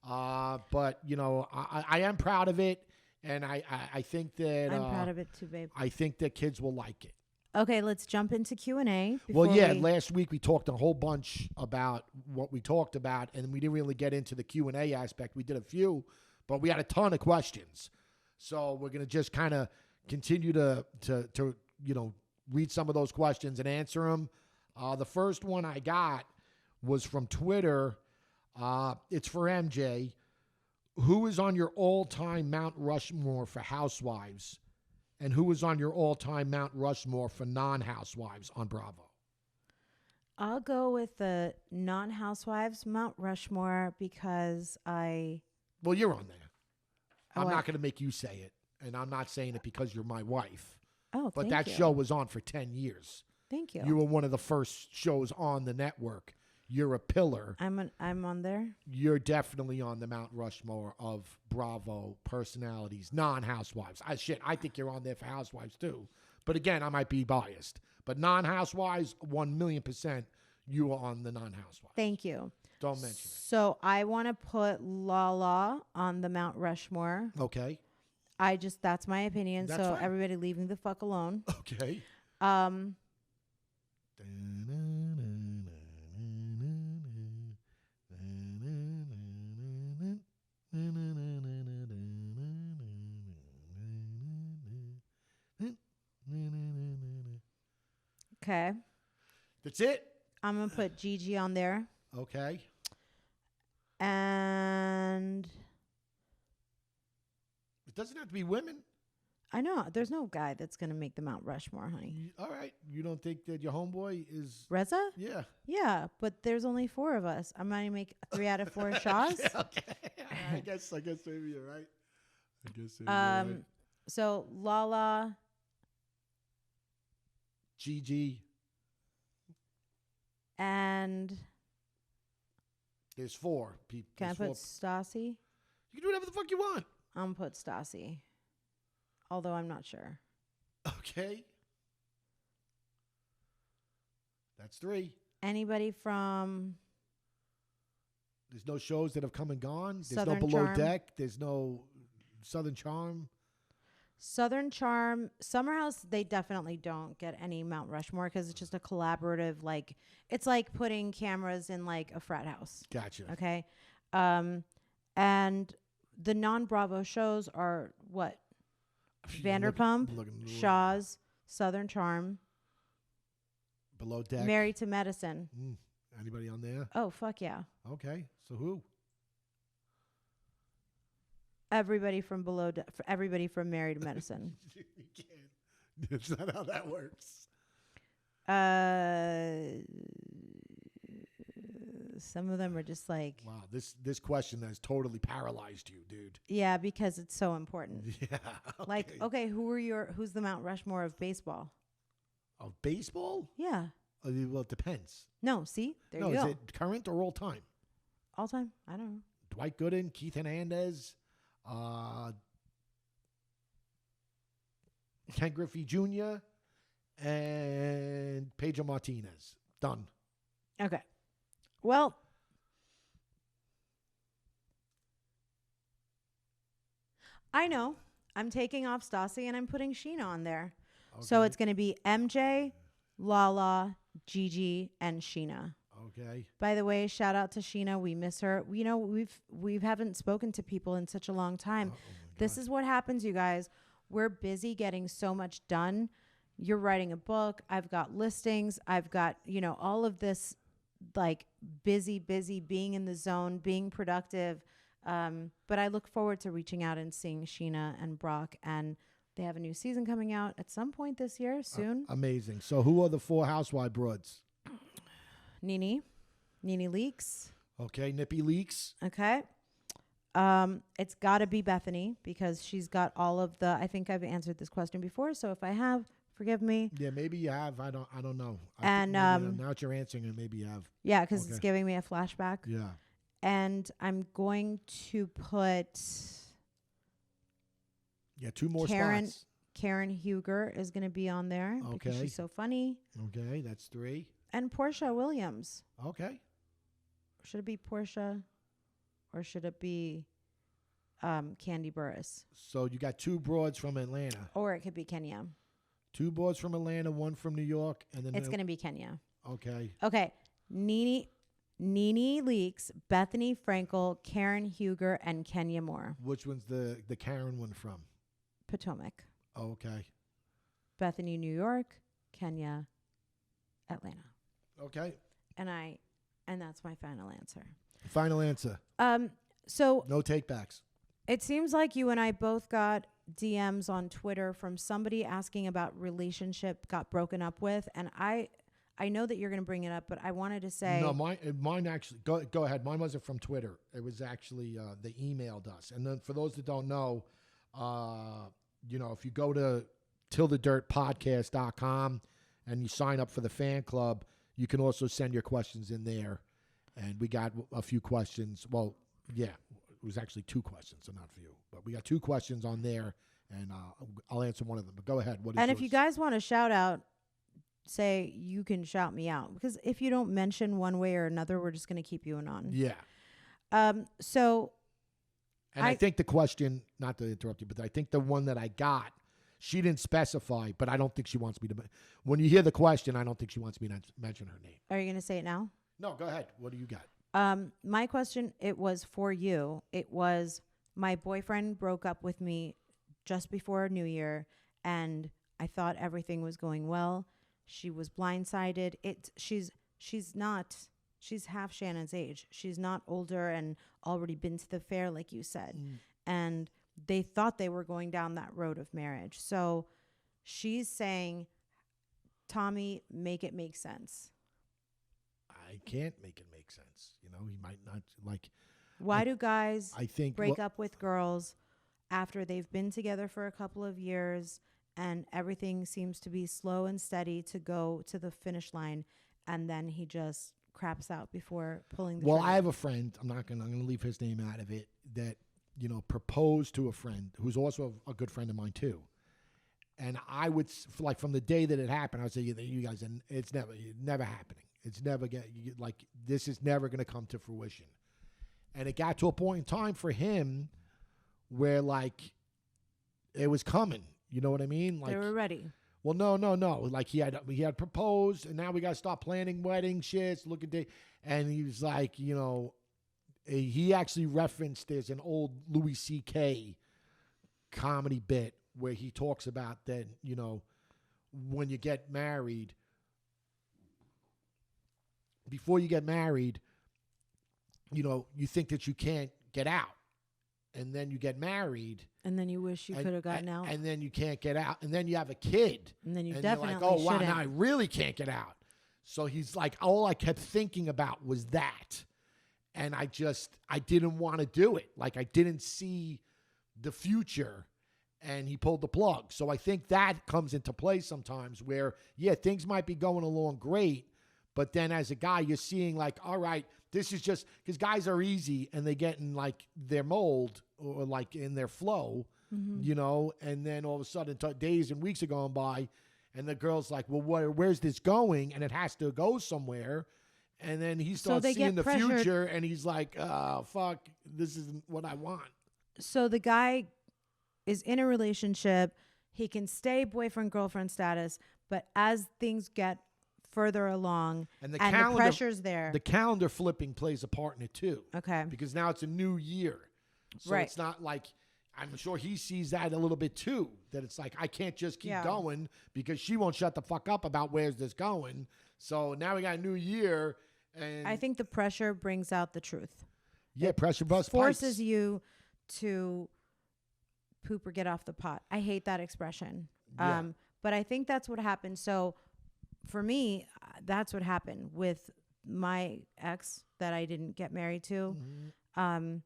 Speaker 2: But, I am proud of it, and I think that...
Speaker 1: I'm proud of it too, babe.
Speaker 2: I think that kids will like it.
Speaker 1: Okay, let's jump into Q&A.
Speaker 2: Well, yeah, last week we talked a whole bunch about what we talked about, and we didn't really get into the Q&A aspect. We did a few, but we had a ton of questions. So we're going to just kind of continue to read some of those questions and answer them. The first one I got was from Twitter. It's for MJ. Who is on your all-time Mount Rushmore for housewives? And who is on your all-time Mount Rushmore for non-housewives on Bravo?
Speaker 1: I'll go with the non-housewives Mount Rushmore because
Speaker 2: Well, you're on there. I'm not going to make you say it, and I'm not saying it because you're my wife.
Speaker 1: Oh,
Speaker 2: but that show was on for 10 years.
Speaker 1: Thank you.
Speaker 2: You were one of the first shows on the network. You're a pillar.
Speaker 1: I'm on there.
Speaker 2: You're definitely on the Mount Rushmore of Bravo personalities, non-housewives. I think you're on there for housewives too. But again, I might be biased. But non-housewives, 1,000,000%, you are on the non-housewives.
Speaker 1: Thank you.
Speaker 2: Don't mention it.
Speaker 1: So I want to put Lala on the Mount Rushmore.
Speaker 2: Okay.
Speaker 1: That's my opinion.
Speaker 2: That's
Speaker 1: so
Speaker 2: fine.
Speaker 1: everybody leave me the fuck alone.
Speaker 2: Okay.
Speaker 1: Okay.
Speaker 2: That's it?
Speaker 1: I'm going to put Gigi on there.
Speaker 2: Okay.
Speaker 1: And
Speaker 2: It doesn't have to be women.
Speaker 1: I know. There's no guy that's going to make the Mount Rushmore, honey.
Speaker 2: All right. You don't think that your homeboy is...
Speaker 1: Reza?
Speaker 2: Yeah.
Speaker 1: Yeah, but there's only 4 of us. I'm going to make 3 out of 4 Shahs.
Speaker 2: Okay. I guess maybe you're right. I guess maybe you're right.
Speaker 1: So Lala...
Speaker 2: Gigi.
Speaker 1: And...
Speaker 2: There's 4 people.
Speaker 1: Can I put Stassi?
Speaker 2: You can do whatever the fuck you want.
Speaker 1: I'm going to put Stassi. although I'm not sure.
Speaker 2: Okay. That's 3.
Speaker 1: Anybody from...
Speaker 2: There's no shows that have come and gone. There's
Speaker 1: Southern
Speaker 2: no Below
Speaker 1: Charm.
Speaker 2: Deck. There's no Southern Charm.
Speaker 1: Southern Charm, Summer House, they definitely don't get any Mount Rushmore because it's just a collaborative, like, it's like putting cameras in like a frat house.
Speaker 2: Gotcha.
Speaker 1: Okay. And the non-Bravo shows are what? Vanderpump, Shahs, Southern Charm,
Speaker 2: Below Deck.
Speaker 1: Married to Medicine.
Speaker 2: Anybody on there?
Speaker 1: Oh, fuck yeah.
Speaker 2: Okay. So who?
Speaker 1: Everybody from everybody from Married to Medicine.
Speaker 2: You can't. That's not how that works.
Speaker 1: Some of them are just like...
Speaker 2: Wow, this question has totally paralyzed you, dude.
Speaker 1: Yeah, because it's so important.
Speaker 2: Yeah. Okay.
Speaker 1: Like, okay, who's the Mount Rushmore of baseball?
Speaker 2: Of baseball?
Speaker 1: Yeah.
Speaker 2: Well, it depends.
Speaker 1: No, see? There you
Speaker 2: Is
Speaker 1: go.
Speaker 2: it current or all time?
Speaker 1: All time? I don't know.
Speaker 2: Dwight Gooden, Keith Hernandez, Ken Griffey Jr., and Pedro Martinez. Done.
Speaker 1: Okay. Well, I know. I'm taking off Stassi and I'm putting Sheena on there. Okay. So it's going to be MJ, Lala, Gigi, and Sheena.
Speaker 2: Okay.
Speaker 1: By the way, shout out to Sheena. We miss her. You know, we haven't spoken to people in such a long time. This is what happens, you guys. We're busy getting so much done. You're writing a book. I've got listings. I've got, all of this, like, busy, being in the zone, being productive. But I look forward to reaching out and seeing Sheena and Brock, and they have a new season coming out at some point this year, soon.
Speaker 2: Amazing. So who are the 4 housewife broads?
Speaker 1: Nene Leakes.
Speaker 2: Okay, Nippy Leaks.
Speaker 1: Okay. It's got to be Bethany because she's got all of I think I've answered this question before, so if I have, forgive me.
Speaker 2: Yeah, maybe you have. I don't know.
Speaker 1: And
Speaker 2: now that you're answering it, maybe you have.
Speaker 1: Yeah, because it's giving me a flashback.
Speaker 2: Yeah.
Speaker 1: And I'm going to put
Speaker 2: 2 more spots.
Speaker 1: Karen Huger is going to be on there because she's so funny.
Speaker 2: Okay, that's 3.
Speaker 1: And Portia Williams.
Speaker 2: Okay.
Speaker 1: Should it be Portia or should it be Candy Burris?
Speaker 2: So you got 2 broads from Atlanta.
Speaker 1: Or it could be Kenya.
Speaker 2: 2 broads from Atlanta, 1 from New York, and then
Speaker 1: it's going to be Kenya.
Speaker 2: Okay.
Speaker 1: Okay. Nene Leakes, Bethany Frankel, Karen Huger, and Kenya Moore.
Speaker 2: Which one's the Karen one from?
Speaker 1: Potomac.
Speaker 2: Oh, okay.
Speaker 1: Bethany, New York, Kenya, Atlanta.
Speaker 2: Okay.
Speaker 1: And that's my final answer.
Speaker 2: Final answer.
Speaker 1: So
Speaker 2: no takebacks.
Speaker 1: It seems like you and I both got DMs on Twitter from somebody asking about relationship got broken up with, and I know that you're going to bring it up, but I wanted to say
Speaker 2: no. Mine actually. Go ahead. Mine wasn't from Twitter. It was actually they emailed us. And then for those that don't know, if you go to tillthedirtpodcast.com and you sign up for the fan club, you can also send your questions in there. And we got a few questions. Well, yeah, it was actually 2 questions, so not a few. But we got 2 questions on there, and I'll answer one of them. But go ahead. What is
Speaker 1: and
Speaker 2: yours?
Speaker 1: If you guys want to shout out, say you can shout me out. Because if you don't mention one way or another, we're just going to keep you on.
Speaker 2: Yeah.
Speaker 1: So...
Speaker 2: And I think the question, not to interrupt you, but I think the one that I got, she didn't specify, but I don't think she wants me to. When you hear the question, I don't think she wants me to mention her name.
Speaker 1: Are you going to say it now?
Speaker 2: No, go ahead. What do you got?
Speaker 1: My question, it was for you. It was, my boyfriend broke up with me just before New Year, and I thought everything was going well. She was blindsided. She's half Shannon's age. She's not older and already been to the fair, like you said. And they thought they were going down that road of marriage. So she's saying, Tommy, make it make sense.
Speaker 2: I can't make it make sense. He might not like.
Speaker 1: Why do guys break up with girls after they've been together for a couple of years and everything seems to be slow and steady to go to the finish line, and then he just craps out before pulling the trigger?
Speaker 2: I have a friend, I'm going to leave his name out of it, that proposed to a friend who's also a good friend of mine too, And I would, like, from the day that it happened, I would say, you guys, it's never happening. It's never like, this is never going to come to fruition. And it got to a point in time for him where, like, it was coming. You know what I mean? Like,
Speaker 1: they were ready.
Speaker 2: Well, no. Like, he had proposed, and now we got to start planning wedding shits, look at date. And he was like, he actually referenced, there's an old Louis C.K. comedy bit where he talks about that, when you get married, before you get married, you think that you can't get out. And then you get married.
Speaker 1: And then you wish you could have gotten out.
Speaker 2: And then you can't get out. And then you have a kid.
Speaker 1: And then you
Speaker 2: and
Speaker 1: definitely
Speaker 2: you're like, oh, wow,
Speaker 1: shouldn't.
Speaker 2: now I really can't get out. So he's like, all I kept thinking about was that. And I didn't want to do it. Like, I didn't see the future. And he pulled the plug. So I think that comes into play sometimes where, things might be going along great. But then as a guy, you're seeing like, all right, this is just because guys are easy and they get in like their mold or like in their flow, and then all of a sudden days and weeks are going by and the girl's like, well, where's this going? And it has to go somewhere. And then he starts seeing the future and he's like, oh, fuck, this isn't what I want.
Speaker 1: So the guy is in a relationship. He can stay boyfriend, girlfriend status. But as things get further along and the pressure's there.
Speaker 2: The calendar flipping plays a part in it too.
Speaker 1: Okay.
Speaker 2: Because now it's a new year. So it's not like, I'm sure he sees that a little bit too, that it's like, I can't just keep going because she won't shut the fuck up about where's this going. So now we got a new year. And
Speaker 1: I think the pressure brings out the truth.
Speaker 2: Yeah, pressure busts
Speaker 1: forces pipes. You to poop or get off the pot. I hate that expression. Yeah. But I think that's what happened. So for me, that's what happened with my ex that I didn't get married to. Mm-hmm.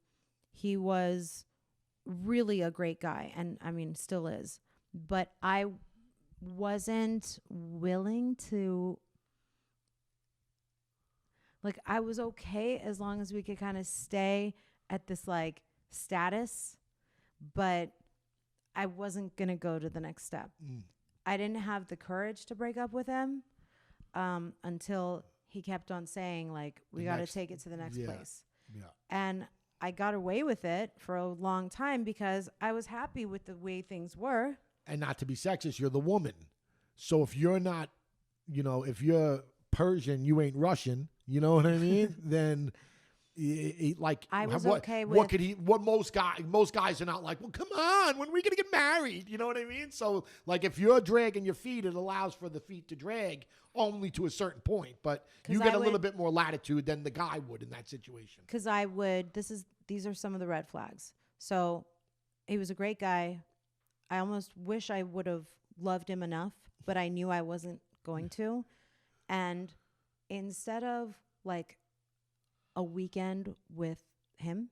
Speaker 1: He was really a great guy, and I mean, still is. But I wasn't willing to, like, I was okay as long as we could kind of stay at this like status, but I wasn't going to go to the next step. I didn't have the courage to break up with him until he kept on saying, like, we got to take it to the next place. Yeah. And I got away with it for a long time because I was happy with the way things were.
Speaker 2: And not to be sexist, you're the woman. So if you're not, if you're Persian, you ain't Russian, you know what I mean? Then... like
Speaker 1: I was okay with
Speaker 2: what most guys are not like, well, come on, when are we gonna get married? You know what I mean? So like if you're dragging your feet, it allows for the feet to drag only to a certain point, but you get a little bit more latitude than the guy would in that situation.
Speaker 1: Because these are some of the red flags. So he was a great guy. I almost wish I would have loved him enough, but I knew I wasn't going to. And instead of like a weekend with him,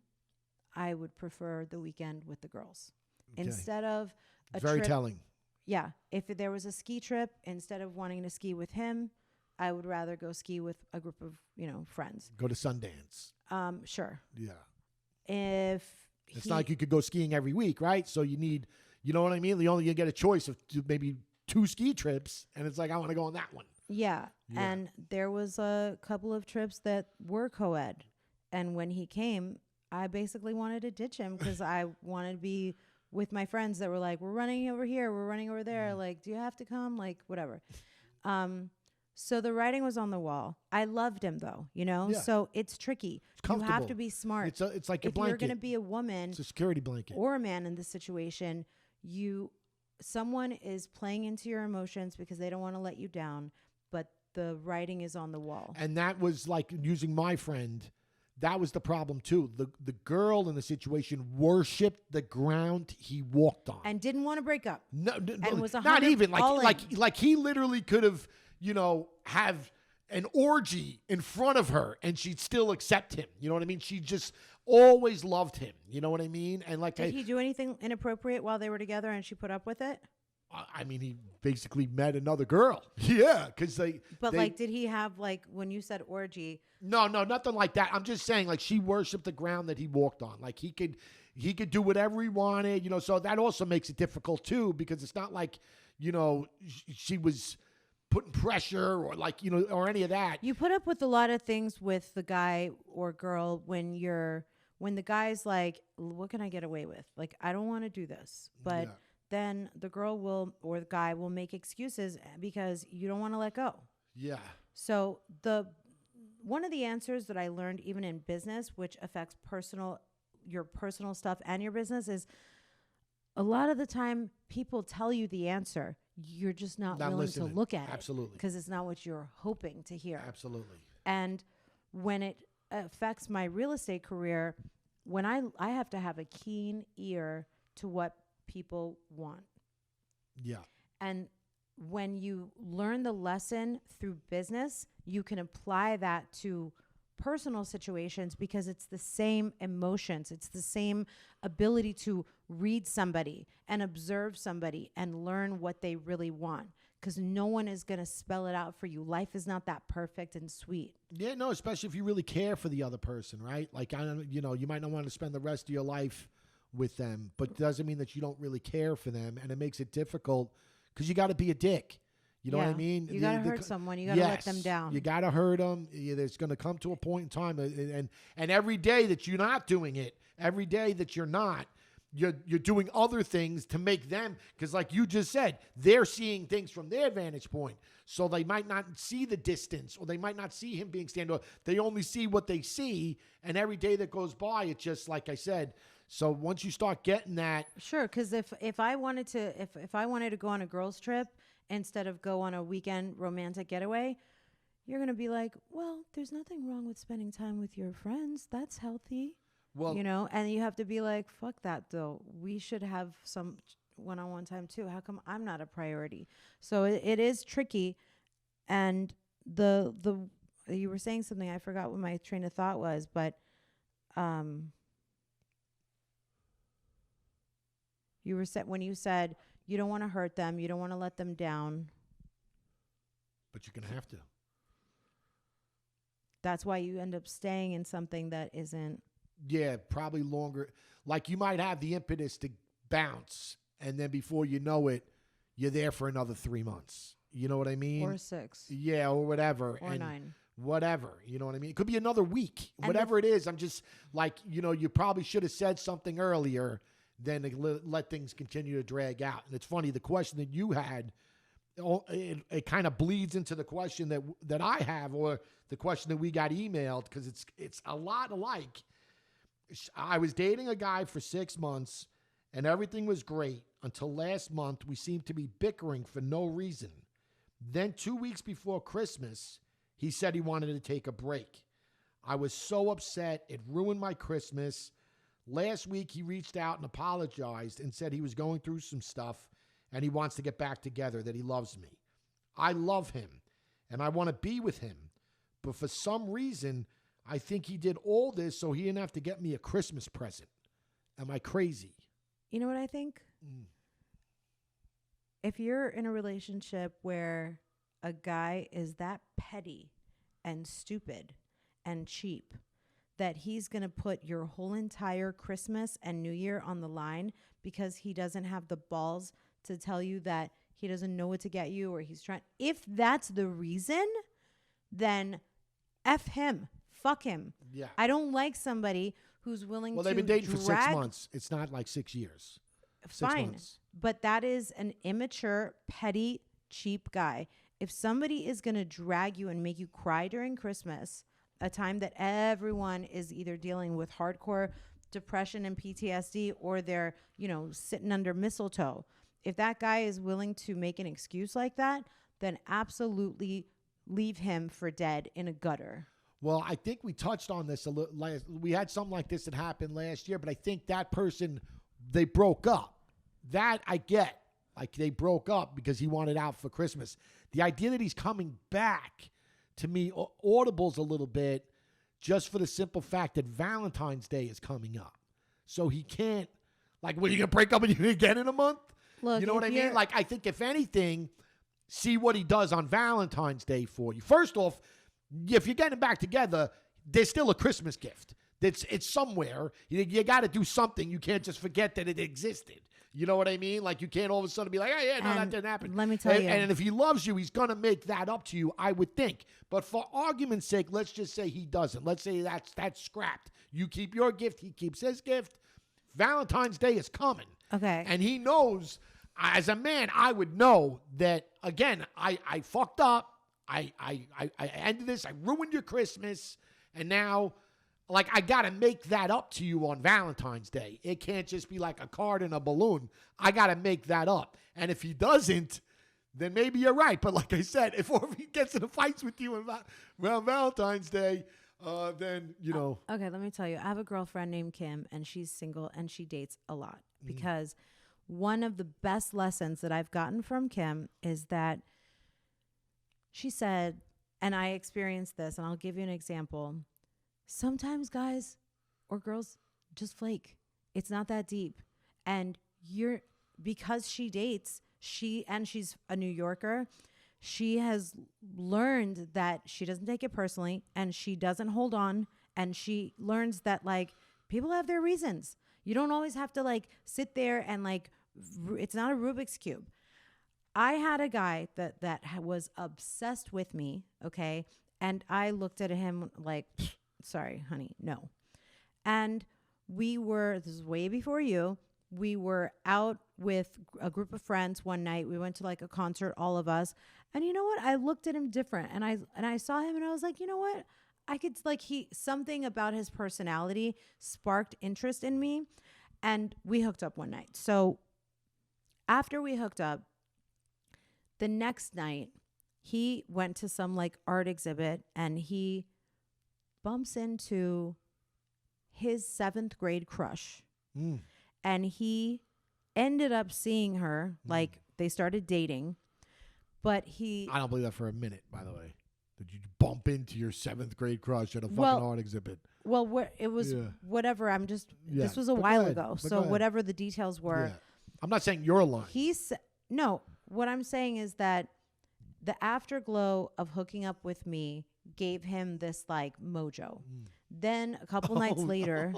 Speaker 1: I would prefer the weekend with the girls. Okay. Instead of a
Speaker 2: very
Speaker 1: trip,
Speaker 2: telling.
Speaker 1: Yeah. If there was a ski trip, instead of wanting to ski with him, I would rather go ski with a group of, friends.
Speaker 2: Go to Sundance.
Speaker 1: Sure.
Speaker 2: Yeah.
Speaker 1: It's
Speaker 2: not like you could go skiing every week, right? So you need, you know what I mean? You get a choice of maybe 2 ski trips, and it's like, I want to go on that one.
Speaker 1: Yeah. And there was a couple of trips that were co-ed. And when he came, I basically wanted to ditch him because I wanted to be with my friends that were like, we're running over here, we're running over there. Like, do you have to come? Like, whatever. So the writing was on the wall. I loved him though, Yeah. So it's tricky. You have to be smart.
Speaker 2: It's like a
Speaker 1: if
Speaker 2: blanket.
Speaker 1: You're going to be a woman.
Speaker 2: It's a security blanket.
Speaker 1: Or a man in this situation, someone is playing into your emotions because they don't want to let you down. But the writing is on the wall.
Speaker 2: And that was like using my friend. That was the problem too. The girl in the situation worshipped the ground he walked on.
Speaker 1: And didn't want to break up.
Speaker 2: No, and was not even like he literally could have, have an orgy in front of her and she'd still accept him. You know what I mean? She just always loved him. You know what I mean? And like,
Speaker 1: did he do anything inappropriate while they were together and she put up with it?
Speaker 2: I mean, he basically met another girl. Yeah, because
Speaker 1: did he have when you said orgy?
Speaker 2: No, nothing like that. I'm just saying, she worshipped the ground that he walked on. Like he could do whatever he wanted, So that also makes it difficult too, because it's not like, she was putting pressure or like, or any of that.
Speaker 1: You put up with a lot of things with the guy or girl when the guy's like, what can I get away with? Like, I don't want to do this. But then the girl will, or the guy will make excuses because you don't want to let go.
Speaker 2: Yeah.
Speaker 1: So one of the answers that I learned even in business, which affects your personal stuff and your business, is a lot of the time people tell you the answer. You're just not willing listening. To look at it.
Speaker 2: Absolutely.
Speaker 1: Because it's not what you're hoping to hear.
Speaker 2: Absolutely.
Speaker 1: And when it affects my real estate career, when I have to have a keen ear to what people want.
Speaker 2: Yeah.
Speaker 1: And when you learn the lesson through business, you can apply that to personal situations because it's the same emotions. It's the same ability to read somebody and observe somebody and learn what they really want, because no one is going to spell it out for you. Life is not that perfect and sweet.
Speaker 2: Yeah, no, especially if you really care for the other person, right? Like, you might not want to spend the rest of your life with them, but it doesn't mean that you don't really care for them, and it makes it difficult because you got to be a dick. You know what I mean?
Speaker 1: You got to hurt someone. You got to let them down.
Speaker 2: You got to hurt them. There's going to come to a point in time. And every day that you're not doing it, every day that you're not, you're doing other things to make them, because like you just said, they're seeing things from their vantage point. So they might not see the distance, or they might not see him being standoff. They only see what they see. And every day that goes by, it's just like I said. So once you start getting that.
Speaker 1: Sure. Because if I wanted to go on a girls trip instead of go on a weekend romantic getaway, you're going to be like, well, there's nothing wrong with spending time with your friends. That's healthy. Well, and you have to be like, fuck that though. We should have some one-on-one time too. How come I'm not a priority? So it is tricky. And you were saying something, I forgot what my train of thought was, but, you were when you said you don't want to hurt them, you don't want to let them down.
Speaker 2: But you're going to have to.
Speaker 1: That's why you end up staying in something that isn't.
Speaker 2: Yeah, probably longer. Like you might have the impetus to bounce, and then before you know it, you're there for another 3 months. You know what I mean?
Speaker 1: Or 6.
Speaker 2: Yeah, or whatever.
Speaker 1: Or 9.
Speaker 2: Whatever. You know what I mean? It could be another week. And whatever it is, I'm just like, you probably should have said something earlier than let things continue to drag out. And it's funny, the question that you had, it kind of bleeds into the question that I have, or the question that we got emailed, because it's a lot alike. I was dating a guy for 6 months, and everything was great until last month. We seemed to be bickering for no reason. Then 2 weeks before Christmas, he said he wanted to take a break. I was so upset. It ruined my Christmas. Last week, he reached out and apologized and said he was going through some stuff and he wants to get back together, that he loves me. I love him and I want to be with him. But for some reason, I think he did all this so he didn't have to get me a Christmas present. Am I crazy?
Speaker 1: You know what I think? If you're in a relationship where a guy is that petty and stupid and cheap, that he's going to put your whole entire Christmas and New Year on the line because he doesn't have the balls to tell you that he doesn't know what to get you, or he's trying. If that's the reason, then F him. Fuck him.
Speaker 2: Yeah.
Speaker 1: I don't like somebody who's willing to
Speaker 2: Well, they've been dating for 6 months. It's not like 6 years.
Speaker 1: Fine.
Speaker 2: 6 months.
Speaker 1: But that is an immature, petty, cheap guy. If somebody is going to drag you and make you cry during Christmas, a time that everyone is either dealing with hardcore depression and PTSD, or they're, sitting under mistletoe. If that guy is willing to make an excuse like that, then absolutely leave him for dead in a gutter.
Speaker 2: Well, I think we touched on this a little. We had something like this that happened last year, but I think that person, they broke up. That I get. Like, they broke up because he wanted out for Christmas. The idea that he's coming back, to me, audibles a little bit, just for the simple fact that Valentine's Day is coming up. So he can't, like, what, are you going to break up with you again in a month?
Speaker 1: Look,
Speaker 2: you know what I mean? Like, I think if anything, see what he does on Valentine's Day for you. First off, if you're getting back together, there's still a Christmas gift. It's somewhere. You got to do something. You can't just forget that it existed. You know what I mean? Like, you can't all of a sudden be like, oh, yeah, no, that didn't happen.
Speaker 1: Let me tell you.
Speaker 2: And if he loves you, he's going to make that up to you, I would think. But for argument's sake, let's just say he doesn't. Let's say that's scrapped. You keep your gift. He keeps his gift. Valentine's Day is coming.
Speaker 1: Okay.
Speaker 2: And he knows, as a man, I would know that, again, I fucked up. I ended this. I ruined your Christmas. And now, like, I got to make that up to you on Valentine's Day. It can't just be like a card and a balloon. I got to make that up. And if he doesn't, then maybe you're right. But like I said, if he gets into fights with you around Valentine's Day, then, you know.
Speaker 1: Okay, let me tell you. I have a girlfriend named Kim, and she's single, and she dates a lot. Because one of the best lessons that I've gotten from Kim is that she said, and I experienced this, and I'll give you an example. Sometimes guys or girls just flake. It's not that deep. And because she dates, and she's a New Yorker, she has learned that she doesn't take it personally and she doesn't hold on. And she learns that, like, people have their reasons. You don't always have to, like, sit there and, like, it's not a Rubik's Cube. I had a guy that was obsessed with me, okay? And I looked at him like, sorry, honey, no. And this is way before you, we were out with a group of friends one night. We went to, like, a concert, all of us. And you know what? I looked at him different. And I saw him and I was like, you know what? I could, like, something about his personality sparked interest in me. And we hooked up one night. So after we hooked up, the next night, he went to some, like, art exhibit and he bumps into his 7th grade crush. And he ended up seeing her, like, they started dating, but I
Speaker 2: don't believe that for a minute, by the way. Did you bump into your 7th grade crush at a fucking art exhibit?
Speaker 1: Well, it was whatever. This was a while ago. So whatever the details were.
Speaker 2: Yeah. I'm not saying you're lying.
Speaker 1: No, what I'm saying is that the afterglow of hooking up with me gave him this, like, mojo. Then a couple nights later,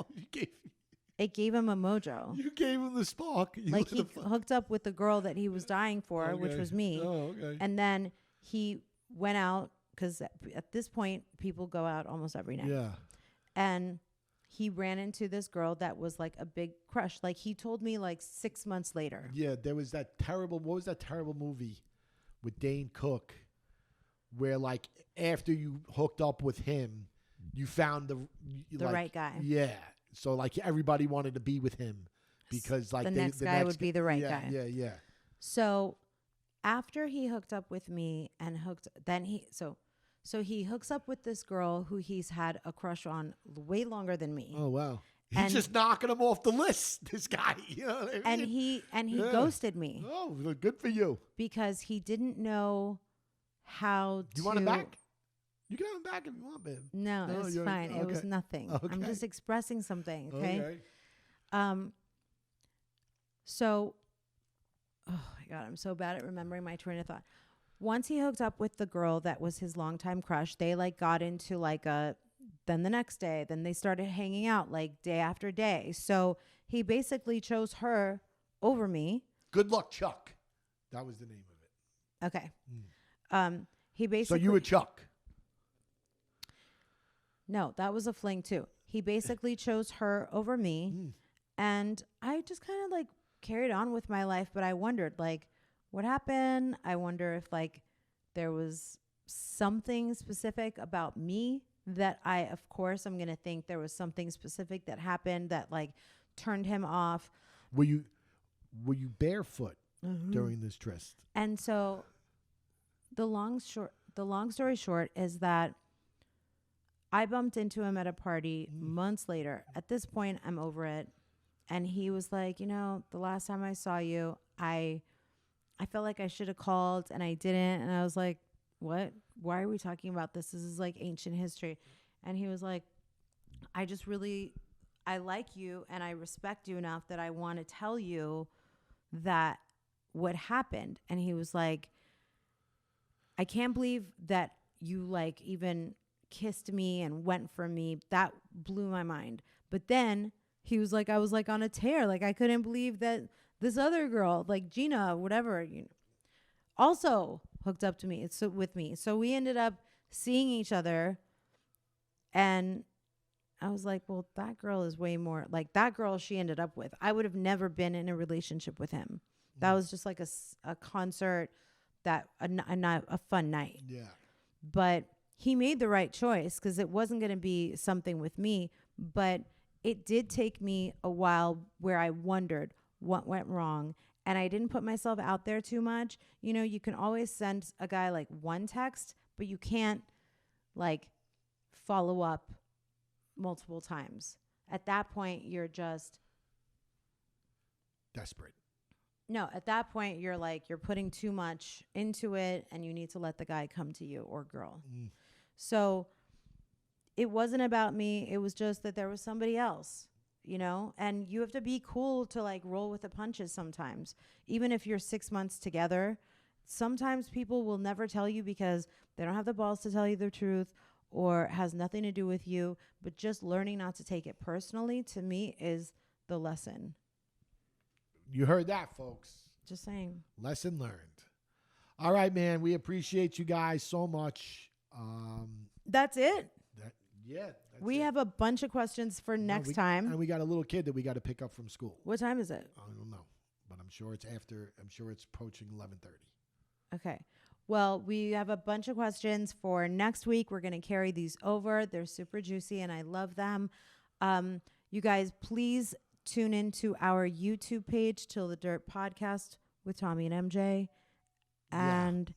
Speaker 1: it gave him a mojo.
Speaker 2: You gave him the spark.
Speaker 1: Like, he hooked up with the girl that he was dying for, which was me.
Speaker 2: Oh, okay.
Speaker 1: And then he went out, because at this point, people go out almost every night.
Speaker 2: Yeah.
Speaker 1: And he ran into this girl that was, like, a big crush. Like, he told me, like, 6 months later.
Speaker 2: Yeah, there was what was that terrible movie with Dane Cook where, like, after you hooked up with him, you found the
Speaker 1: right guy.
Speaker 2: Yeah. So, like, everybody wanted to be with him because, like,
Speaker 1: the next guy would be the right guy.
Speaker 2: Yeah.
Speaker 1: So after he hooked up with me and so he hooks up with this girl who he's had a crush on way longer than me.
Speaker 2: Oh, wow. He's just knocking him off the list, this guy. You know what I mean?
Speaker 1: And he ghosted me.
Speaker 2: Oh, good for you.
Speaker 1: Because he didn't know how to...
Speaker 2: Do you want him back? You can have him back if you want, babe.
Speaker 1: No, it's fine. Okay. It was nothing. Okay. I'm just expressing something, okay? So, oh my God, I'm so bad at remembering my train of thought. Once he hooked up with the girl that was his longtime crush, they, like, got into, like, then the next day, then they started hanging out, like, day after day. So he basically chose her over me.
Speaker 2: Good luck, Chuck. That was the name of it.
Speaker 1: Okay. He basically...
Speaker 2: So you were Chuck.
Speaker 1: No, that was a fling too. He basically chose her over me. And I just kind of, like, carried on with my life. But I wondered, like, what happened? I wonder if, like, there was something specific about me that of course, I'm going to think there was something specific that happened that, like, turned him off.
Speaker 2: Were you barefoot during this tryst?
Speaker 1: And so the long story short is that I bumped into him at a party months later. At this point, I'm over it. And he was like, you know, the last time I saw you, I felt like I should have called and I didn't. And I was like, what? Why are we talking about this? This is, like, ancient history. And he was like, I like you and I respect you enough that I want to tell you that what happened. And he was like, I can't believe that you, like, even kissed me and went for me. That blew my mind. But then he was like, I was, like, on a tear. Like, I couldn't believe that this other girl, like Gina, whatever, also hooked up to me. It's with me. So we ended up seeing each other, and I was like, well, that girl is way more like that girl she ended up with. I would have never been in a relationship with him. That was just like a concert, that a fun night.
Speaker 2: Yeah.
Speaker 1: But he made the right choice because it wasn't going to be something with me. But it did take me a while where I wondered what went wrong. And I didn't put myself out there too much. You can always send a guy like one text, but you can't like follow up multiple times. At that point, you're just
Speaker 2: desperate.
Speaker 1: No, at that point, you're putting too much into it, and you need to let the guy come to you, or girl. So it wasn't about me. It was just that there was somebody else, and you have to be cool to like roll with the punches sometimes. Even if you're 6 months together, sometimes people will never tell you because they don't have the balls to tell you the truth, or it has nothing to do with you. But just learning not to take it personally, to me, is the lesson.
Speaker 2: You heard that, folks.
Speaker 1: Just saying.
Speaker 2: Lesson learned. All right, man. We appreciate you guys so much.
Speaker 1: That's it.
Speaker 2: We
Speaker 1: have a bunch of questions for next time.
Speaker 2: And we got a little kid that we got to pick up from school.
Speaker 1: What time is it?
Speaker 2: I don't know, but I'm sure it's approaching 11:30.
Speaker 1: Okay. Well, we have a bunch of questions for next week. We're going to carry these over. They're super juicy, and I love them. You guys, please tune into our YouTube page, Till the Dirt Podcast with Tommy and MJ. And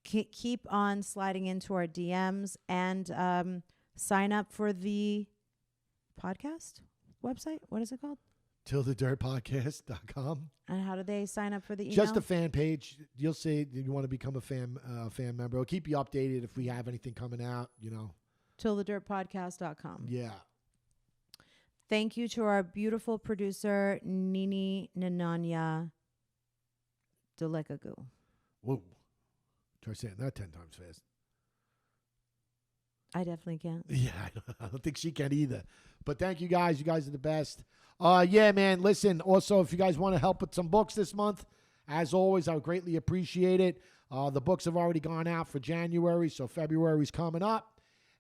Speaker 1: keep on sliding into our DMs, and sign up for the podcast website. What is it called?
Speaker 2: TillTheDirtPodcast.com.
Speaker 1: And how do they sign up for the email?
Speaker 2: Just a fan page. You'll see you want to become a fan member. We'll keep you updated if we have anything coming out,
Speaker 1: TillTheDirtPodcast.com.
Speaker 2: Yeah.
Speaker 1: Thank you to our beautiful producer, Nini Nananya Delekagu.
Speaker 2: Whoa. Try saying that 10 times fast.
Speaker 1: I definitely can't.
Speaker 2: Yeah, I don't think she can either. But thank you guys. You guys are the best. Yeah, man. Listen, also, if you guys want to help with some books this month, as always, I would greatly appreciate it. The books have already gone out for January, so February's coming up.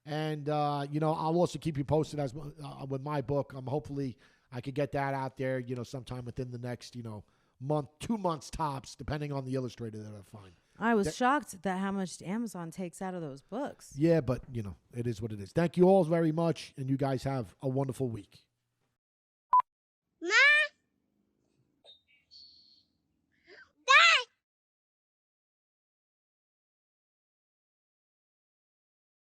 Speaker 2: And, I'll also keep you posted as with my book. Hopefully I could get that out there, sometime within the next, month, 2 months tops, depending on the illustrator that I find.
Speaker 1: I was shocked at how much Amazon takes out of those books.
Speaker 2: Yeah, but, it is what it is. Thank you all very much, and you guys have a wonderful week.